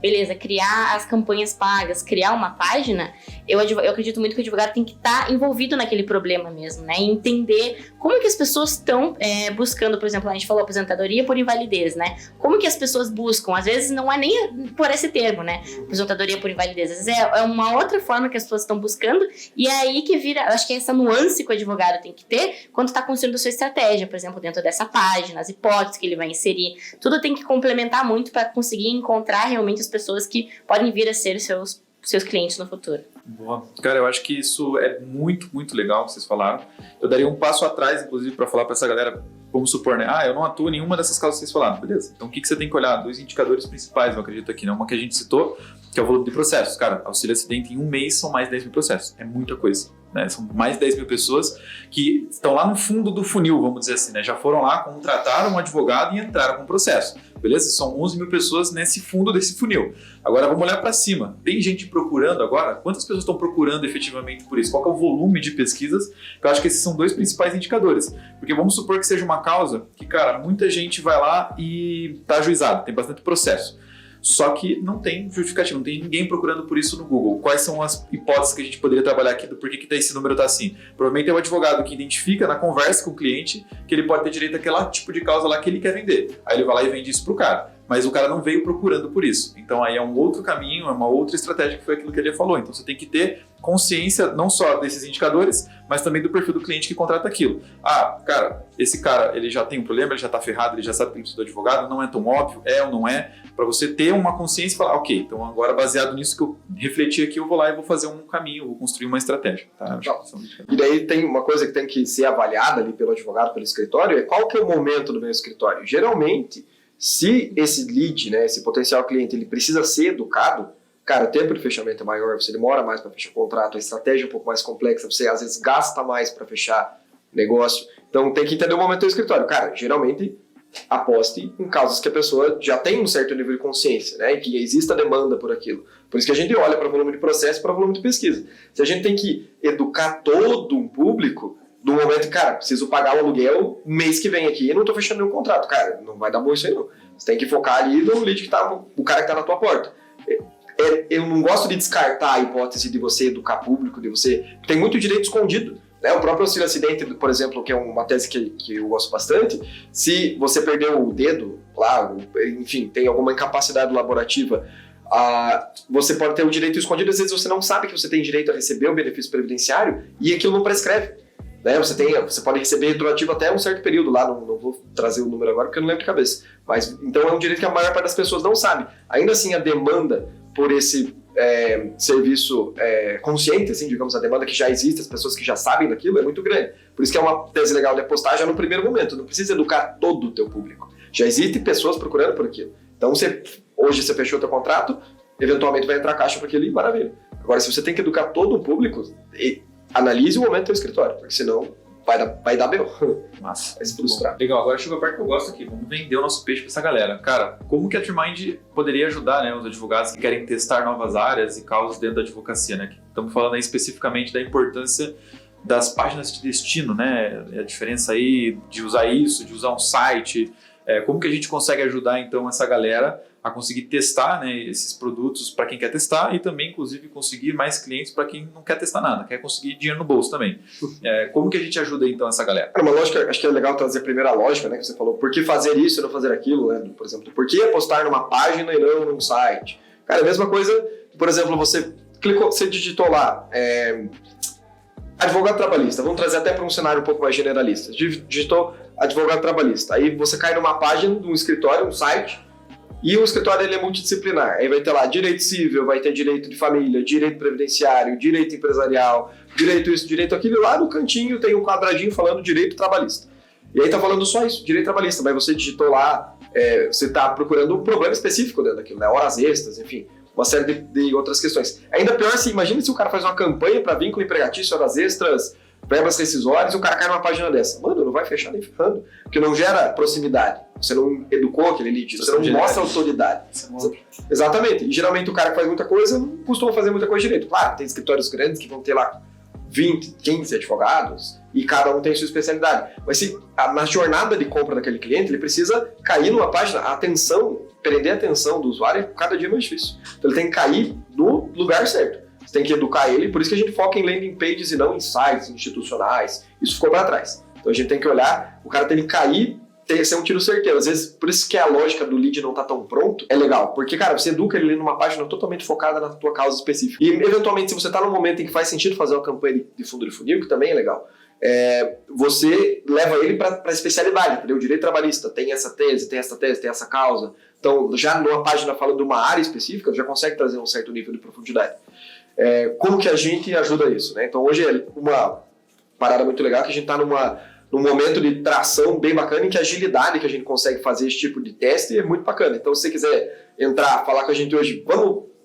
beleza, criar as campanhas pagas, criar uma página, eu acredito muito que o advogado tem que estar envolvido naquele problema mesmo, né, e entender como é que as pessoas estão buscando, por exemplo, a gente falou aposentadoria por invalidez, né? Como que as pessoas buscam? Às vezes não é nem por esse termo, né? Aposentadoria por invalidez. Às vezes é uma outra forma que as pessoas estão buscando, e é aí que vira, acho que é essa nuance que o advogado tem que ter quando está construindo a sua estratégia, por exemplo, dentro dessa página, as hipóteses que ele vai inserir. Tudo tem que complementar muito para conseguir encontrar realmente as pessoas que podem vir a ser seus clientes no futuro. Boa. Cara, eu acho que isso é muito, muito legal que vocês falaram. Eu daria um passo atrás, inclusive, para falar para essa galera, vamos supor, né? Eu não atuo em nenhuma dessas causas que vocês falaram. Beleza. Então, o que você tem que olhar? 2 indicadores principais, eu acredito aqui, né? Uma que a gente citou, que é o volume de processos. Cara, auxílio acidente em 1 mês são mais 10 mil processos. É muita coisa, né? São mais 10 mil pessoas que estão lá no fundo do funil, vamos dizer assim, né? Já foram lá, contrataram um advogado e entraram com o processo. Beleza? São 11 mil pessoas nesse fundo desse funil. Agora vamos olhar para cima. Tem gente procurando agora? Quantas pessoas estão procurando efetivamente por isso? Qual que é o volume de pesquisas? Eu acho que esses são 2 principais indicadores. Porque vamos supor que seja uma causa que, cara, muita gente vai lá e está ajuizado, tem bastante processo. Só que não tem justificativa, não tem ninguém procurando por isso no Google. Quais são as hipóteses que a gente poderia trabalhar aqui do porquê que esse número está assim? Provavelmente é o advogado que identifica na conversa com o cliente que ele pode ter direito àquele tipo de causa lá que ele quer vender. Aí ele vai lá e vende isso pro cara. Mas o cara não veio procurando por isso. Então aí é um outro caminho, é uma outra estratégia que foi aquilo que ele falou. Então você tem que ter consciência não só desses indicadores, mas também do perfil do cliente que contrata aquilo. Ah, cara, esse cara, ele já tem um problema, ele já tá ferrado, ele já sabe que ele precisa do advogado, não é tão óbvio, é ou não é, para você ter uma consciência e falar, ok, então agora baseado nisso que eu refleti aqui, eu vou lá e vou fazer um caminho, vou construir uma estratégia. Tá? E daí tem uma coisa que tem que ser avaliada ali pelo advogado, pelo escritório, é qual que é o momento do meu escritório. Geralmente, se esse lead, né, esse potencial cliente, ele precisa ser educado, cara, o tempo de fechamento é maior, você demora mais para fechar o contrato, a estratégia é um pouco mais complexa, você às vezes gasta mais para fechar negócio. Então tem que entender o momento do escritório. Cara, geralmente aposte em causas que a pessoa já tem um certo nível de consciência, né, e que exista demanda por aquilo. Por isso que a gente olha para volume de processo e para volume de pesquisa. Se a gente tem que educar todo um público, no momento, cara, preciso pagar o aluguel mês que vem aqui e não tô fechando nenhum contrato. Cara, não vai dar bom isso aí não. Você tem que focar ali no lead que tá, o cara que tá na tua porta. Eu não gosto de descartar a hipótese de você educar público, de você... Tem muito direito escondido, né? O próprio auxílio acidente, por exemplo, que é uma tese que eu gosto bastante, se você perdeu o dedo lá, enfim, tem alguma incapacidade laborativa, você pode ter o direito escondido, às vezes você não sabe que você tem direito a receber o benefício previdenciário e aquilo não prescreve. Né? Você pode receber retroativo até um certo período lá, não vou trazer o número agora porque eu não lembro de cabeça. Mas, então é um direito que a maior parte das pessoas não sabe. Ainda assim, a demanda por esse serviço consciente, assim, digamos, a demanda que já existe, as pessoas que já sabem daquilo, é muito grande. Por isso que é uma tese legal de apostar já no primeiro momento. Não precisa educar todo o teu público. Já existem pessoas procurando por aquilo. Então, hoje você fechou o teu contrato, eventualmente vai entrar caixa para aquilo e maravilha. Agora, se você tem que educar todo o público... Analise o momento do teu escritório, porque senão vai dar B.O. Massa. Vai se frustrar. Legal, agora chegou a parte que eu gosto aqui. Vamos vender o nosso peixe para essa galera. Cara, como que a Trimind poderia ajudar, né, os advogados que querem testar novas áreas e causas dentro da advocacia, né? Estamos falando aí especificamente da importância das páginas de destino, né? A diferença aí de usar isso, de usar um site. Como que a gente consegue ajudar, então, essa galera a conseguir testar, né, esses produtos para quem quer testar e também, inclusive, conseguir mais clientes para quem não quer testar nada, quer conseguir dinheiro no bolso também. Como que a gente ajuda, então, essa galera? Uma lógica, acho que é legal trazer primeiro a lógica, né, que você falou, por que fazer isso e não fazer aquilo, né, por exemplo, por que apostar numa página e não num site? Cara, a mesma coisa, por exemplo, você digitou lá, advogado trabalhista, vamos trazer até para um cenário um pouco mais generalista, digitou advogado trabalhista, aí você cai numa página de um escritório, um site, e o escritório ele é multidisciplinar. Aí vai ter lá direito civil, vai ter direito de família, direito previdenciário, direito empresarial, direito isso, direito aquilo. Lá no cantinho tem um quadradinho falando direito trabalhista. E aí tá falando só isso, direito trabalhista. Mas você digitou lá, você tá procurando um problema específico dentro daquilo, né? Horas extras, enfim, uma série de outras questões. Ainda pior, assim, imagina se o cara faz uma campanha para vínculo empregatício, horas extras, verbas rescisórias, e o cara cai numa página dessa. Mano, não vai fechar nem ferrando, porque não gera proximidade. Você não educou aquele lead, você não mostra autoridade. Exatamente. E geralmente o cara que faz muita coisa não costuma fazer muita coisa direito. Claro, tem escritórios grandes que vão ter lá 20, 15 advogados e cada um tem sua especialidade. Mas se na jornada de compra daquele cliente, ele precisa cair numa página, prender a atenção do usuário é cada dia mais difícil. Então ele tem que cair no lugar certo. Você tem que educar ele, por isso que a gente foca em landing pages e não em sites institucionais. Isso ficou para trás. Então a gente tem que olhar, o cara tem que cair, ser um tiro certeiro. Às vezes, por isso que a lógica do lead não tá tão pronto, é legal. Porque, cara, você educa ele numa página totalmente focada na tua causa específica. E, eventualmente, se você tá num momento em que faz sentido fazer uma campanha de fundo de funil, que também é legal, você leva ele para especialidade, entendeu? O direito trabalhista tem essa tese, tem essa causa. Então, já numa página falando de uma área específica, já consegue trazer um certo nível de profundidade. Como que a gente ajuda isso, né? Então, hoje é uma parada muito legal que a gente tá num momento de tração bem bacana, em que a agilidade que a gente consegue fazer esse tipo de teste é muito bacana. Então, se você quiser entrar, falar com a gente hoje,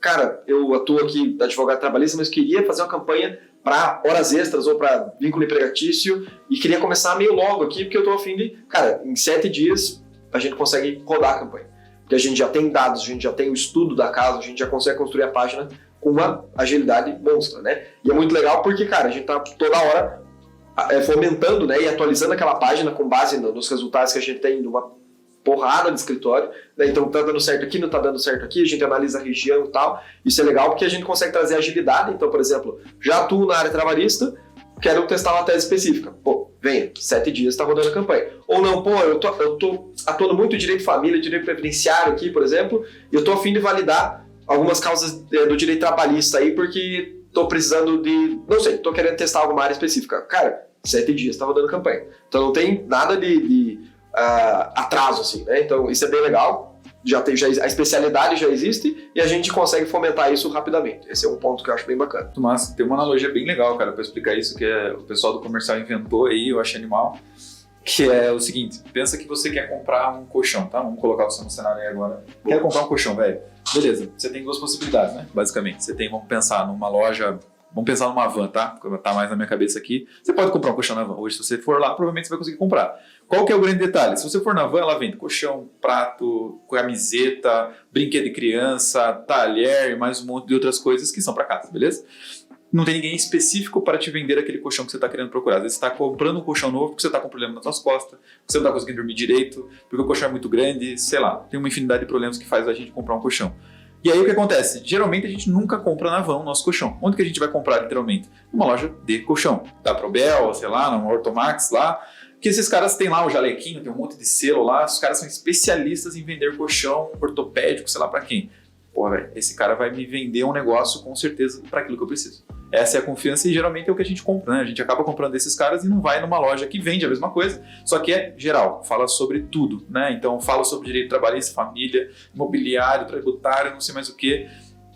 cara, eu atuo aqui da advogado trabalhista, mas queria fazer uma campanha para horas extras ou para vínculo empregatício e queria começar meio logo aqui, porque eu tô a fim de, cara, em 7 dias a gente consegue rodar a campanha. Porque a gente já tem dados, a gente já tem o estudo da casa, a gente já consegue construir a página com uma agilidade monstra, né? E é muito legal porque, cara, a gente tá toda hora fomentando, né, e atualizando aquela página com base nos resultados que a gente tem de uma porrada de escritório, né? Então tá dando certo aqui, não tá dando certo aqui, a gente analisa a região e tal. Isso é legal porque a gente consegue trazer agilidade. Então, por exemplo, já atuo na área trabalhista, quero testar uma tese específica. Pô, venha, 7 dias está rodando a campanha. Ou não, pô, eu tô atuando muito direito de família, direito previdenciário aqui, por exemplo, e eu tô a fim de validar algumas causas do direito trabalhista aí, porque tô precisando de, não sei, tô querendo testar alguma área específica. Cara, 7 dias está rodando a campanha. Então não tem nada de atraso, assim, né? Então isso é bem legal. A especialidade já existe e a gente consegue fomentar isso rapidamente. Esse é um ponto que eu acho bem bacana. Tomás, tem uma analogia bem legal, cara, para explicar isso, que o pessoal do comercial inventou aí, eu achei animal, que é o seguinte: pensa que você quer comprar um colchão, tá? Vamos colocar você no cenário aí agora. Quer comprar um colchão, velho? Beleza, você tem 2 possibilidades, né? Basicamente, vamos pensar numa loja, vamos pensar numa van, tá? Tá mais na minha cabeça aqui. Você pode comprar um colchão na van. Hoje, se você for lá, provavelmente você vai conseguir comprar. Qual que é o grande detalhe? Se você for na van, ela vende colchão, prato, camiseta, brinquedo de criança, talher e mais um monte de outras coisas que são para casa, beleza? Não tem ninguém específico para te vender aquele colchão que você está querendo procurar. Às vezes você está comprando um colchão novo porque você está com problema nas suas costas, você não está conseguindo dormir direito, porque o colchão é muito grande, sei lá. Tem uma infinidade de problemas que faz a gente comprar um colchão. E aí o que acontece? Geralmente a gente nunca compra na van o nosso colchão. Onde que a gente vai comprar literalmente? Numa loja de colchão. Da Probel, sei lá, numa Ortomax lá. Que esses caras têm lá o jalequinho, tem um monte de selo lá. Os caras são especialistas em vender colchão ortopédico, sei lá pra quem. Pô, velho, esse cara vai me vender um negócio com certeza para aquilo que eu preciso. Essa é a confiança e geralmente é o que a gente compra, né? A gente acaba comprando desses caras e não vai numa loja que vende a mesma coisa, só que é geral, fala sobre tudo, né? Então fala sobre direito trabalhista, família, imobiliário, tributário, não sei mais o que.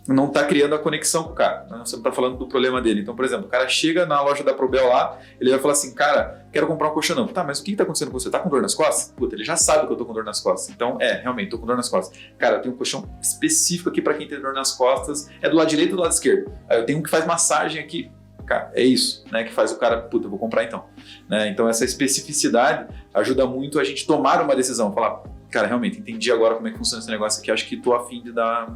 Não está criando a conexão com o cara, né? Você não está falando do problema dele. Então, por exemplo, o cara chega na loja da Probel lá, ele vai falar assim: cara, quero comprar um colchão novo. Tá, mas o que está acontecendo com você? Tá com dor nas costas? Puta, ele já sabe que eu tô com dor nas costas. Então, realmente, tô com dor nas costas. Cara, eu tenho um colchão específico aqui para quem tem dor nas costas. É do lado direito ou do lado esquerdo? Aí eu tenho um que faz massagem aqui. Cara, é isso, né, que faz o cara, puta, eu vou comprar então. Né? Então, essa especificidade ajuda muito a gente tomar uma decisão, falar: cara, realmente, entendi agora como é que funciona esse negócio aqui, acho que tô a fim de dar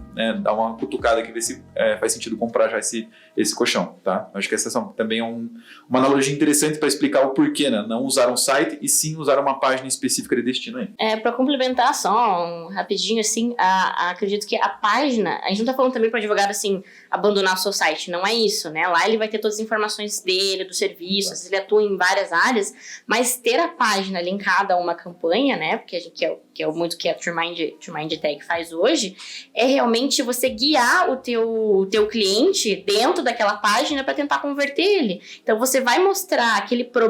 uma cutucada aqui, ver se faz sentido comprar já esse colchão, tá? Acho que essa também é uma analogia interessante para explicar o porquê, né? Não usar um site e sim usar uma página específica de destino aí. Para complementar só, rapidinho, assim, acredito que a página, a gente não tá falando também para o advogado, assim, abandonar o seu site, não é isso, né? Lá ele vai ter todas as informações dele, dos serviços, ele atua em várias áreas, mas ter a página linkada a uma campanha, né? Porque a gente que é muito que a TrueMind Tech faz hoje, é realmente você guiar o teu cliente dentro daquela página para tentar converter ele. Então você vai mostrar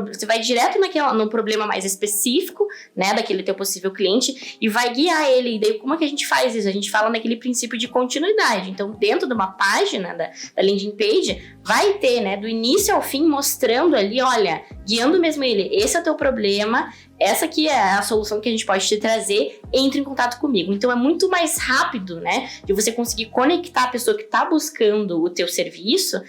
você vai direto no problema mais específico, né, daquele teu possível cliente e vai guiar ele. E daí como é que a gente faz isso? A gente fala naquele princípio de continuidade. Então dentro de uma página da landing page vai ter, né, do início ao fim mostrando ali, olha, guiando mesmo ele, esse é o teu problema, essa aqui é a solução que a gente pode te trazer, entre em contato comigo. Então é muito mais rápido, né, de você conseguir conectar a pessoa que está buscando o teu serviço,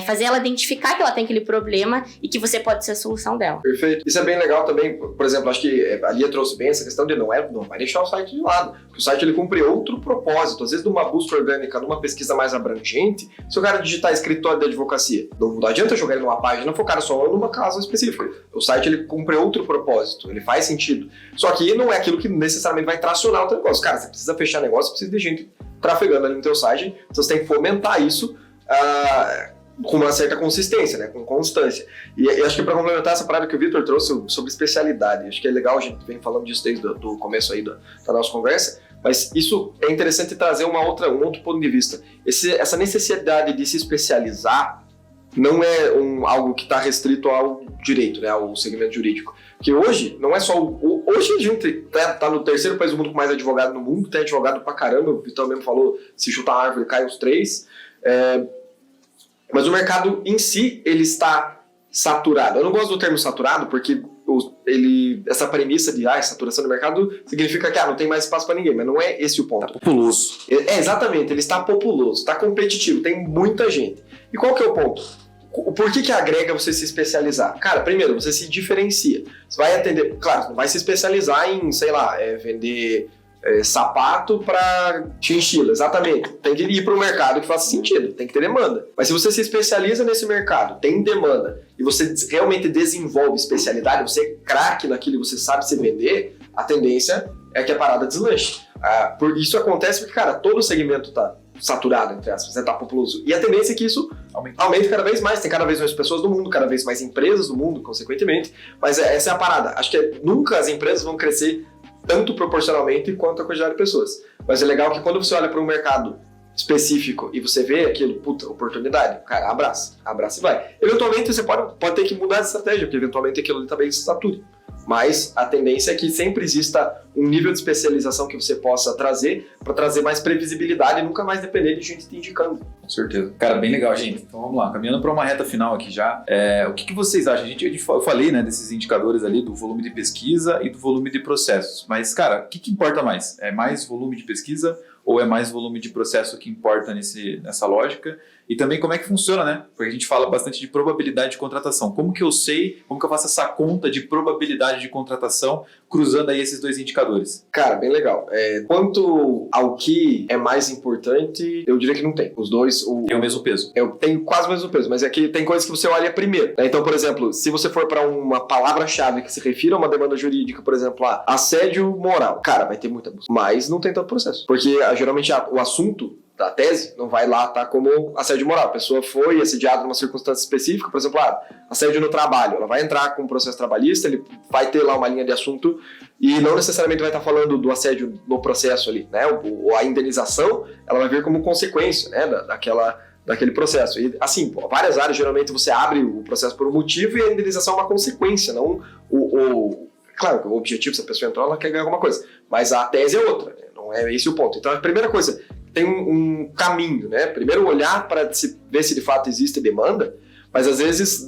fazer ela identificar que ela tem aquele problema e que você pode ser a solução dela. Perfeito. Isso é bem legal também, por exemplo, acho que a Lia trouxe bem essa questão de não vai deixar o site de lado, porque o site ele cumpre outro propósito. Às vezes numa busca orgânica, numa pesquisa mais abrangente, se o cara digitar escritório de advocacia, não adianta jogar ele numa página focada só numa causa específica. O site ele cumpre outro propósito, ele faz sentido. Só que não é aquilo que necessariamente vai tracionar o teu negócio. Cara, você precisa fechar negócio, você precisa de gente trafegando ali no teu site, então você tem que fomentar isso com uma certa consistência, né? Com constância. E acho que para complementar essa parada que o Vitor trouxe sobre especialidade, acho que é legal, a gente vem falando disso desde o começo aí da nossa conversa, mas isso é interessante trazer um outro ponto de vista. Essa necessidade de se especializar não é algo que está restrito ao direito, né, ao segmento jurídico. Porque hoje, não é só... Hoje a gente tá no terceiro país do mundo com mais advogado no mundo, tem advogado pra caramba, o Vitor mesmo falou, se chuta a árvore, cai os 3. Mas o mercado em si, ele está saturado. Eu não gosto do termo saturado, porque essa premissa de saturação do mercado significa que não tem mais espaço para ninguém, mas não é esse o ponto. Tá populoso. Exatamente, ele está populoso, está competitivo, tem muita gente. E qual que é o ponto? Por que agrega você se especializar? Cara, primeiro, você se diferencia. Você vai atender... Claro, não vai se especializar em, sei lá, vender sapato para chinchila, exatamente. Tem que ir para o mercado que faça sentido, tem que ter demanda. Mas se você se especializa nesse mercado, tem demanda, e você realmente desenvolve especialidade, você é craque naquilo que você sabe se vender, a tendência é que a parada deslanche. Por isso acontece porque, cara, todo segmento tá saturado, entre aspas, tá populoso. E a tendência é que isso aumente cada vez mais. Tem cada vez mais pessoas do mundo, cada vez mais empresas do mundo, consequentemente. Mas essa é a parada. Acho que nunca as empresas vão crescer tanto proporcionalmente quanto a quantidade de pessoas. Mas é legal que quando você olha para um mercado específico e você vê aquilo, puta, oportunidade, cara, abraça e vai. Eventualmente você pode ter que mudar de estratégia, porque eventualmente aquilo ali também se sature. Mas a tendência é que sempre exista um nível de especialização que você possa trazer para trazer mais previsibilidade e nunca mais depender de gente te indicando. Com certeza. Cara, bem legal, gente. Então vamos lá, caminhando para uma reta final aqui já. O que vocês acham? Eu falei, né, desses indicadores ali do volume de pesquisa e do volume de processos. Mas, cara, o que importa mais? É mais volume de pesquisa ou é mais volume de processo que importa nessa lógica? E também como é que funciona, né? Porque a gente fala bastante de probabilidade de contratação. Como que eu sei, como que eu faço essa conta de probabilidade de contratação cruzando aí esses dois indicadores? Cara, bem legal. Quanto ao que é mais importante, eu diria que não tem. Os dois... Tem o mesmo peso. Tem quase o mesmo peso, mas é que tem coisas que você olha primeiro, né? Então, por exemplo, se você for para uma palavra-chave que se refira a uma demanda jurídica, por exemplo, assédio moral, cara, vai ter muita busca. Mas não tem tanto processo. Porque geralmente o assunto da tese não vai lá estar como assédio moral. A pessoa foi assediada numa circunstância específica, por exemplo, assédio no trabalho. Ela vai entrar com um processo trabalhista, ele vai ter lá uma linha de assunto e não necessariamente vai estar falando do assédio no processo ali, né? A indenização, ela vai vir como consequência, né, daquele processo. E assim, várias áreas, geralmente você abre o processo por um motivo e a indenização é uma consequência, não Claro que o objetivo, se a pessoa entrou, ela quer ganhar alguma coisa, mas a tese é outra, né? Não é esse o ponto. Então, a primeira coisa, tem um caminho, né? Primeiro olhar para ver se de fato existe demanda, mas às vezes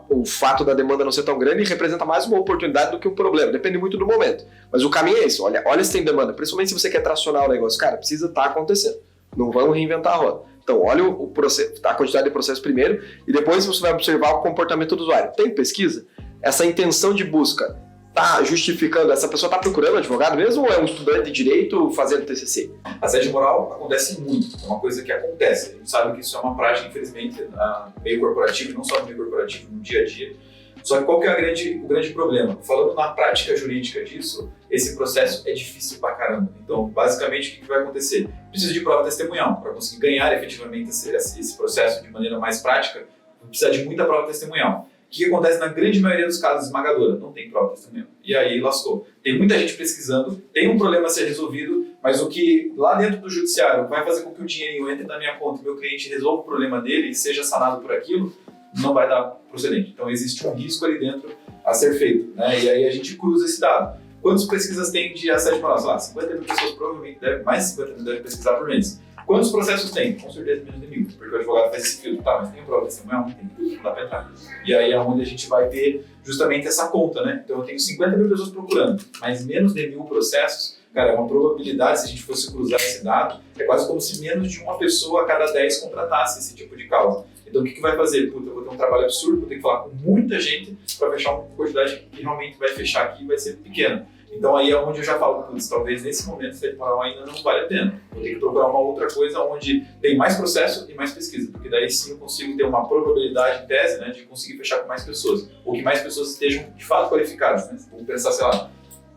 o fato da demanda não ser tão grande representa mais uma oportunidade do que um problema, depende muito do momento. Mas o caminho é esse, olha se tem demanda, principalmente se você quer tracionar o negócio, cara, precisa estar acontecendo, não vamos reinventar a roda. Então, olha o processo, a quantidade de processo primeiro e depois você vai observar o comportamento do usuário. Tem pesquisa? Essa intenção de busca tá justificando, essa pessoa tá procurando advogado mesmo ou é um estudante de direito fazendo TCC? Assédio moral acontece muito, é uma coisa que acontece. A gente sabe que isso é uma prática, infelizmente, no meio corporativo, não só no meio corporativo, no dia a dia. Só que qual que é o grande problema? Falando na prática jurídica disso, esse processo é difícil pra caramba. Então, basicamente, o que vai acontecer? Precisa de prova testemunhal. Para conseguir ganhar efetivamente esse processo de maneira mais prática, precisa de muita prova testemunhal. O que acontece na grande maioria dos casos esmagadora? Não tem prova testemunhal. E aí lascou. Tem muita gente pesquisando, tem um problema a ser resolvido, mas o que lá dentro do judiciário vai fazer com que o dinheirinho entre na minha conta e meu cliente resolva o problema dele e seja sanado por aquilo, não vai dar procedente. Então existe um risco ali dentro a ser feito, né? E aí a gente cruza esse dado. Quantas pesquisas tem de assédio moral? Sei lá, 50 mil pessoas provavelmente mais de 50 mil devem pesquisar por mês. Quantos processos tem? Com certeza menos de 1.000, porque o advogado faz esse filtro, tá, mas tem prova testemunhal? Não tem, não dá pra entrar. E aí é onde a gente vai ter justamente essa conta, né? Então eu tenho 50 mil pessoas procurando, mas menos de 1.000 processos, cara, é uma probabilidade, se a gente fosse cruzar esse dado, é quase como se menos de uma pessoa a cada 10 contratasse esse tipo de causa. Então o que vai fazer? Puta, eu vou ter um trabalho absurdo, vou ter que falar com muita gente para fechar uma quantidade que realmente vai fechar aqui e vai ser pequena. Então aí é onde eu já falo, putz, talvez nesse momento esse moral ainda não vale a pena. Vou ter que procurar uma outra coisa onde tem mais processo e mais pesquisa, porque daí sim eu consigo ter uma probabilidade em tese, né, de conseguir fechar com mais pessoas, ou que mais pessoas estejam de fato qualificadas, né? Vamos pensar,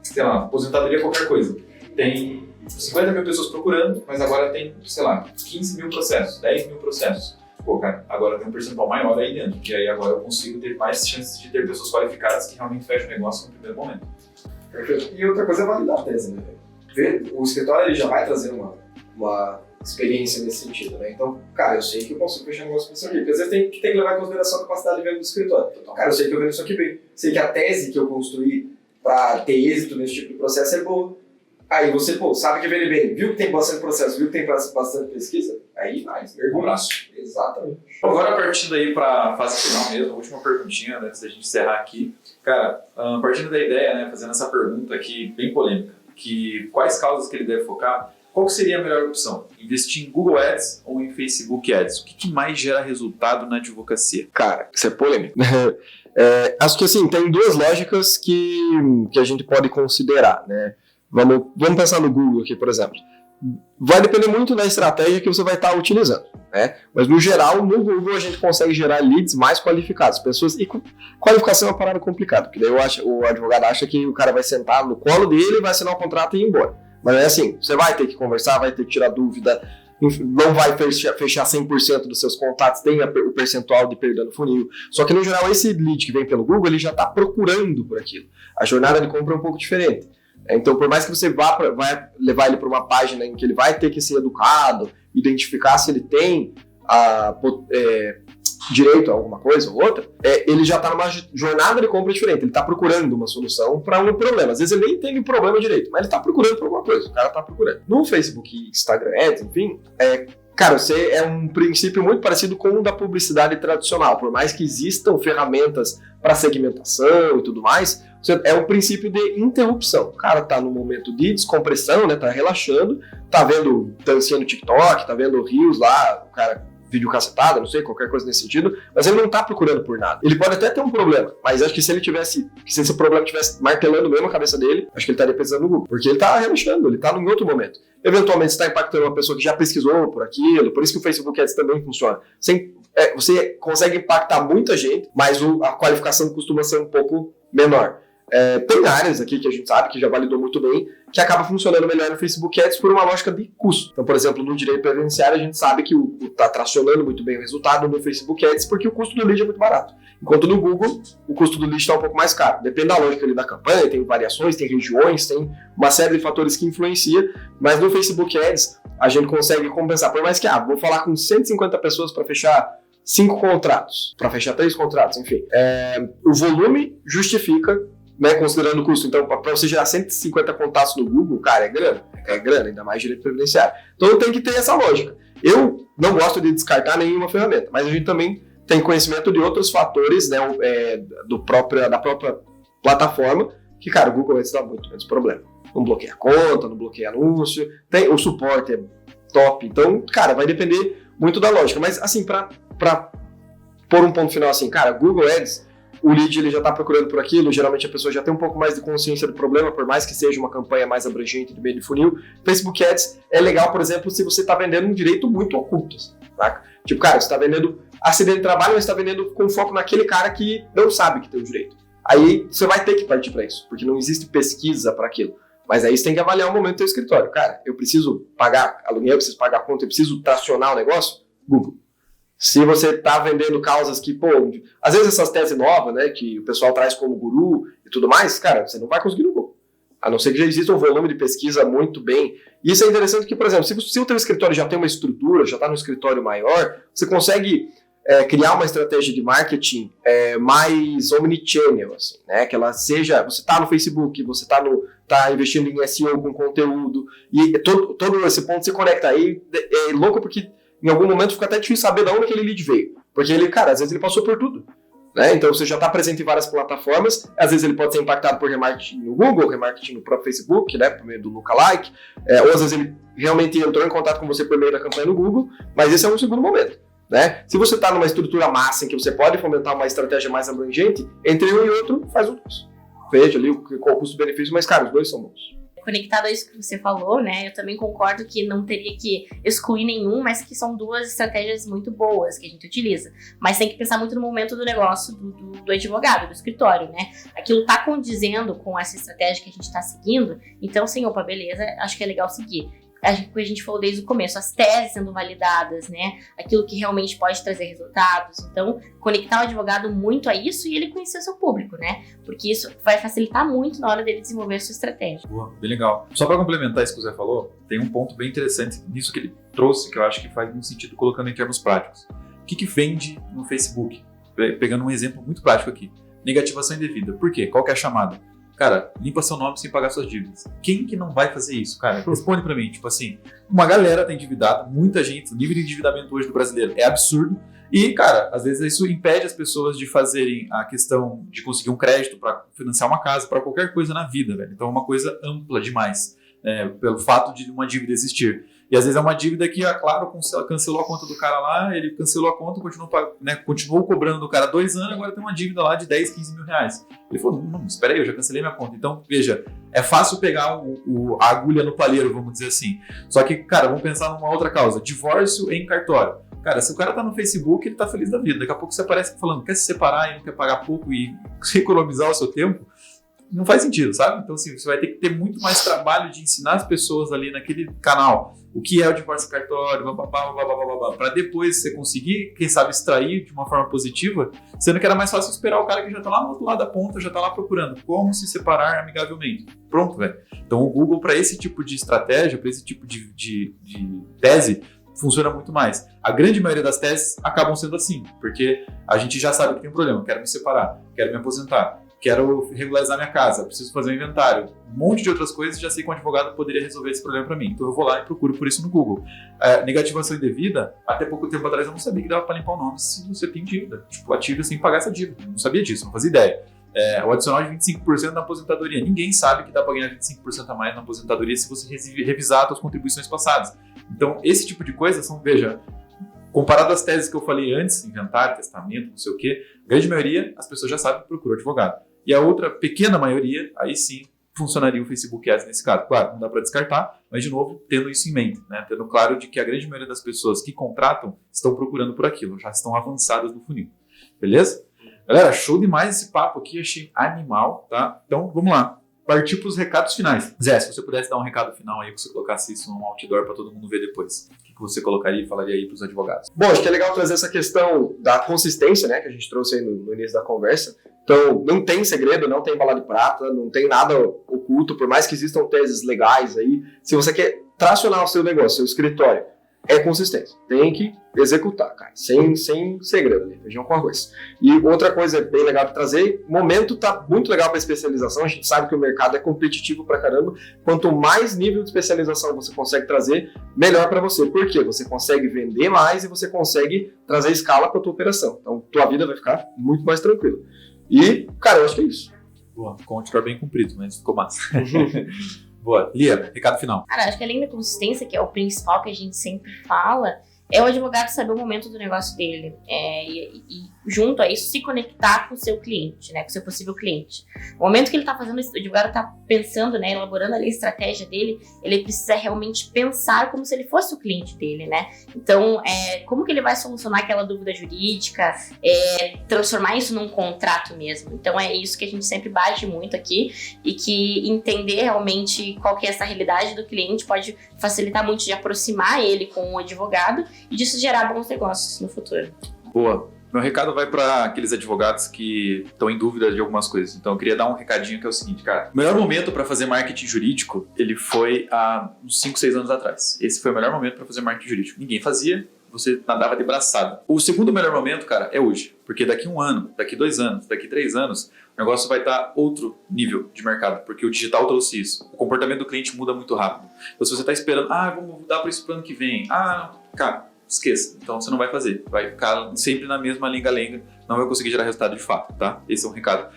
sei lá, aposentadoria, qualquer coisa. Tem 50 mil pessoas procurando, mas agora tem, sei lá, 15 mil processos, 10 mil processos. Pô, cara, agora tem um percentual maior aí dentro, e aí agora eu consigo ter mais chances de ter pessoas qualificadas que realmente fecham o negócio no primeiro momento. Perfeito. E outra coisa é validar a tese, né? O escritório ele já vai trazer uma experiência nesse sentido, né? Então, cara, eu sei que eu consigo fechar um negócio com isso aqui, porque às vezes tem que levar em consideração a capacidade de venda do escritório. Então, cara, eu sei que eu vendo isso aqui bem. Sei que a tese que eu construí para ter êxito nesse tipo de processo é boa. Aí você, sabe que vende bem, viu que tem bastante processo, viu que tem bastante pesquisa, aí vai, mergulha. Um abraço. Exatamente. Bom, agora partindo aí para a fase final mesmo, a última perguntinha, né, antes da gente encerrar aqui. Cara, partindo da ideia, né, fazendo essa pergunta aqui bem polêmica, que quais causas que ele deve focar, qual que seria a melhor opção? Investir em Google Ads ou em Facebook Ads? O que mais gera resultado na advocacia? Cara, isso é polêmico. Acho que assim, tem duas lógicas que a gente pode considerar, né? Vamos pensar no Google aqui, por exemplo. vai depender muito da estratégia que você vai estar utilizando, né? Mas no geral, no Google a gente consegue gerar leads mais qualificados, pessoas, e qualificação é uma parada complicada, porque daí o advogado acha que o cara vai sentar no colo dele, vai assinar o contrato e ir embora. Mas é assim, você vai ter que conversar, vai ter que tirar dúvida, não vai fechar 100% dos seus contatos, tem o percentual de perda no funil. Só que no geral esse lead que vem pelo Google, ele já está procurando por aquilo. A jornada de compra é um pouco diferente. Então, por mais que você vai levar ele para uma página em que ele vai ter que ser educado, identificar se ele tem direito a alguma coisa ou outra, ele já está numa jornada de compra diferente. Ele está procurando uma solução para um problema. Às vezes ele nem teve problema direito, mas ele está procurando por alguma coisa. O cara está procurando. No Facebook, Instagram Ads, enfim, cara, é um princípio muito parecido com o da publicidade tradicional. Por mais que existam ferramentas para segmentação e tudo mais, é um princípio de interrupção. O cara tá no momento de descompressão, né? Tá relaxando, tá vendo dancinha no TikTok, tá vendo Reels lá, o cara vídeo cacetada, não sei, qualquer coisa nesse sentido, mas ele não tá procurando por nada. Ele pode até ter um problema, mas acho que se esse problema tivesse martelando mesmo a cabeça dele, acho que ele estaria pensando no Google, porque ele tá relaxando, ele tá em outro momento. Eventualmente está impactando uma pessoa que já pesquisou por aquilo, por isso que o Facebook Ads também funciona. Você consegue impactar muita gente, mas a qualificação costuma ser um pouco menor. Tem áreas aqui que a gente sabe, que já validou muito bem, que acaba funcionando melhor no Facebook Ads por uma lógica de custo. Então, por exemplo, no direito previdenciário, a gente sabe que está tracionando muito bem o resultado no Facebook Ads porque o custo do lead é muito barato. Enquanto no Google, o custo do lead está um pouco mais caro. Depende da lógica ali da campanha, tem variações, tem regiões, tem uma série de fatores que influenciam, mas no Facebook Ads, a gente consegue compensar. Por mais que, vou falar com 150 pessoas para fechar 5 contratos, para fechar 3 contratos, enfim. O volume justifica, né, considerando o custo. Então, para você gerar 150 contatos no Google, cara, é grana, ainda mais direito previdenciário. Então, tem que ter essa lógica. Eu não gosto de descartar nenhuma ferramenta, mas a gente também tem conhecimento de outros fatores, né, da própria plataforma, que, cara, o Google vai te dar muito menos problema. Não bloqueia conta, não bloqueia anúncio, o suporte é top. Então, cara, vai depender muito da lógica. Mas, assim, para pôr um ponto final assim, cara, Google Ads, o lead ele já está procurando por aquilo, geralmente a pessoa já tem um pouco mais de consciência do problema, por mais que seja uma campanha mais abrangente do meio de funil. Facebook Ads é legal, por exemplo, se você está vendendo um direito muito oculto, tá? Tipo, cara, você está vendendo acidente de trabalho, mas está vendendo com foco naquele cara que não sabe que tem o direito. Aí você vai ter que partir para isso, porque não existe pesquisa para aquilo. Mas aí você tem que avaliar o momento do seu escritório. Cara, eu preciso pagar aluguel, eu preciso pagar conta, eu preciso tracionar o negócio? Google. Se você está vendendo causas que, às vezes essas teses novas, né, que o pessoal traz como guru e tudo mais, cara, você não vai conseguir no Google. A não ser que já exista um volume de pesquisa muito bem. E isso é interessante que, por exemplo, se o teu escritório já tem uma estrutura, já está no escritório maior, você consegue criar uma estratégia de marketing mais omnichannel, assim, né? Que ela seja, você está no Facebook, você tá investindo em SEO com conteúdo, e todo esse ponto se conecta. Aí é louco porque em algum momento fica até difícil saber de onde aquele lead veio. Porque ele, cara, às vezes ele passou por tudo. Né? Então você já está presente em várias plataformas, às vezes ele pode ser impactado por remarketing no Google, remarketing no próprio Facebook, né, por meio do lookalike, ou às vezes ele realmente entrou em contato com você por meio da campanha no Google, mas esse é um segundo momento. Né? Se você está numa estrutura massa em que você pode fomentar uma estratégia mais abrangente, entre um e outro, faz um dos. Veja ali qual o custo-benefício, mas, cara, os dois são bons. Conectado a isso que você falou, né? Eu também concordo que não teria que excluir nenhum, mas que são duas estratégias muito boas que a gente utiliza. Mas tem que pensar muito no momento do negócio do advogado, do escritório, né? Aquilo tá condizendo com essa estratégia que a gente tá seguindo, então, sim, opa, beleza, acho que é legal seguir. Que a gente falou desde o começo, as teses sendo validadas, né? Aquilo que realmente pode trazer resultados. Então, conectar o advogado muito a isso e ele conhecer o seu público, né? Porque isso vai facilitar muito na hora dele desenvolver a sua estratégia. Boa, bem legal. Só para complementar isso que o Zé falou, tem um ponto bem interessante nisso que ele trouxe, que eu acho que faz muito sentido colocando em termos práticos. O que vende no Facebook? Pegando um exemplo muito prático aqui. Negativação indevida. Por quê? Qual que é a chamada? Cara, limpa seu nome sem pagar suas dívidas. Quem que não vai fazer isso, cara? Responde pra mim. Tipo assim, uma galera tá endividada, muita gente, o nível de endividamento hoje do brasileiro é absurdo. E, cara, às vezes isso impede as pessoas de fazerem a questão de conseguir um crédito pra financiar uma casa, pra qualquer coisa na vida, velho. Então é uma coisa ampla demais, pelo fato de uma dívida existir. E às vezes é uma dívida que, claro, cancelou a conta do cara lá, ele cancelou a conta, continuou cobrando do cara 2 anos, agora tem uma dívida lá de 10, 15 mil reais. Ele falou, não, espera aí, eu já cancelei minha conta. Então, veja, É fácil pegar a agulha no palheiro, vamos dizer assim. Só que, cara, vamos pensar numa outra causa. Divórcio em cartório. Cara, se o cara tá no Facebook, ele tá feliz da vida. Daqui a pouco você aparece falando, quer se separar e não quer pagar pouco e economizar o seu tempo. Não faz sentido, sabe? Então, assim, você vai ter que ter muito mais trabalho de ensinar as pessoas ali naquele canal o que é o divórcio cartório, para depois você conseguir, quem sabe, extrair de uma forma positiva, sendo que era mais fácil esperar o cara que já tá lá no outro lado da ponta, já tá lá procurando como se separar amigavelmente. Pronto, velho. Então, o Google, para esse tipo de estratégia, para esse tipo de tese, funciona muito mais. A grande maioria das teses acabam sendo assim, porque a gente já sabe que tem um problema, quero me separar, quero me aposentar, quero regularizar minha casa, preciso fazer um inventário, um monte de outras coisas, já sei que um advogado poderia resolver esse problema para mim. Então eu vou lá e procuro por isso no Google. Negativação indevida, até pouco tempo atrás eu não sabia que dava para limpar o nome se você tem dívida. Tipo, ativa sem pagar essa dívida. Eu não sabia disso, não fazia ideia. O adicional de 25% na aposentadoria. Ninguém sabe que dá para ganhar 25% a mais na aposentadoria se você revisar as suas contribuições passadas. Então, esse tipo de coisa são, veja, comparado às teses que eu falei antes, inventário, testamento, não sei o quê, a grande maioria, as pessoas já sabem que procura advogado. E a outra pequena maioria, aí sim, funcionaria o Facebook Ads nesse caso. Claro, não dá para descartar, mas de novo, tendo isso em mente, né? Tendo claro de que a grande maioria das pessoas que contratam estão procurando por aquilo, já estão avançadas no funil. Beleza? Galera, show demais esse papo aqui, achei animal, tá? Então, vamos lá. Partir para os recados finais. Zé, se você pudesse dar um recado final aí, que você colocasse isso num outdoor para todo mundo ver depois, o que você colocaria e falaria aí para os advogados? Bom, acho que é legal trazer essa questão da consistência, né, que a gente trouxe aí no início da conversa. Então, não tem segredo, não tem bala de prata, não tem nada oculto, por mais que existam teses legais aí. Se você quer tracionar o seu negócio, seu escritório, é consistência. Tem que executar, cara. Sem segredo, né? Feijão com arroz. E outra coisa bem legal de trazer, o momento tá muito legal para especialização. A gente sabe que o mercado é competitivo pra caramba. Quanto mais nível de especialização você consegue trazer, melhor para você. Por quê? Você consegue vender mais e você consegue trazer escala para tua operação. Então, tua vida vai ficar muito mais tranquila. E, cara, eu acho que é isso. Boa, ficou um outdoor bem comprido, mas ficou massa. Boa. Lia, recado final. Cara, acho que além da consistência, que é o principal que a gente sempre fala, é o advogado saber o momento do negócio dele. E junto a isso, se conectar com o seu cliente, né? Com o seu possível cliente. O momento que ele tá fazendo isso, o advogado tá pensando, né? Elaborando ali a estratégia dele, ele precisa realmente pensar como se ele fosse o cliente dele, né? Então, como que ele vai solucionar aquela dúvida jurídica, transformar isso num contrato mesmo. Então, é isso que a gente sempre bate muito aqui e que entender realmente qual que é essa realidade do cliente pode facilitar muito de aproximar ele com o advogado e disso gerar bons negócios no futuro. Boa. Meu recado vai para aqueles advogados que estão em dúvida de algumas coisas. Então, eu queria dar um recadinho que é o seguinte, cara. O melhor momento para fazer marketing jurídico, ele foi há uns 5, 6 anos atrás. Esse foi o melhor momento para fazer marketing jurídico. Ninguém fazia, você nadava de braçada. O segundo melhor momento, cara, é hoje. Porque daqui 1 ano, daqui 2 anos, daqui 3 anos, o negócio vai estar outro nível de mercado. Porque o digital trouxe isso. O comportamento do cliente muda muito rápido. Então, se você está esperando, vamos mudar para isso pro ano que vem. Cara, esqueça. Então você não vai fazer. Vai ficar sempre na mesma lenga-lenga. Não vai conseguir gerar resultado de fato, tá? Esse é um recado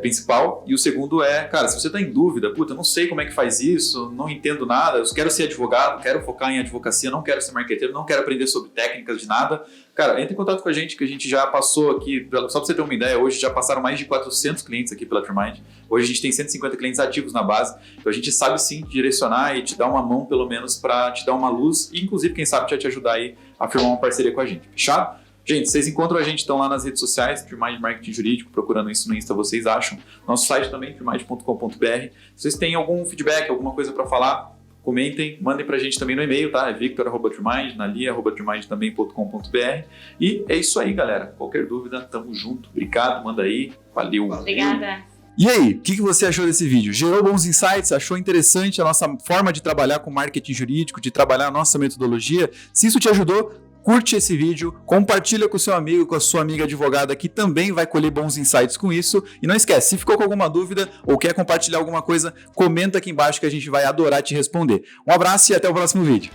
principal. E o segundo é, cara, se você está em dúvida, eu não sei como é que faz isso, não entendo nada, eu quero ser advogado, quero focar em advocacia, não quero ser marqueteiro, não quero aprender sobre técnicas de nada, cara, entre em contato com a gente, que a gente já passou aqui, só para você ter uma ideia, hoje já passaram mais de 400 clientes aqui pela TrueMind. Hoje a gente tem 150 clientes ativos na base, então a gente sabe sim direcionar e te dar uma mão, pelo menos, para te dar uma luz e, inclusive, quem sabe, te ajudar aí a firmar uma parceria com a gente. Fechado? Gente, vocês encontram a gente então lá nas redes sociais, TrueMind Marketing Jurídico, procurando isso no Insta, vocês acham. Nosso site também, truemind.com.br. Se vocês têm algum feedback, alguma coisa para falar, comentem, mandem pra gente também no e-mail, tá? É victor@truemind, nalia@truemind.com.br. E é isso aí, galera. Qualquer dúvida, tamo junto. Obrigado, manda aí. Valeu. Obrigada. E aí, o que você achou desse vídeo? Gerou bons insights? Achou interessante a nossa forma de trabalhar com marketing jurídico, de trabalhar a nossa metodologia? Se isso te ajudou, curte esse vídeo, compartilha com o seu amigo, com a sua amiga advogada que também vai colher bons insights com isso. E não esquece, se ficou com alguma dúvida ou quer compartilhar alguma coisa, comenta aqui embaixo que a gente vai adorar te responder. Um abraço e até o próximo vídeo.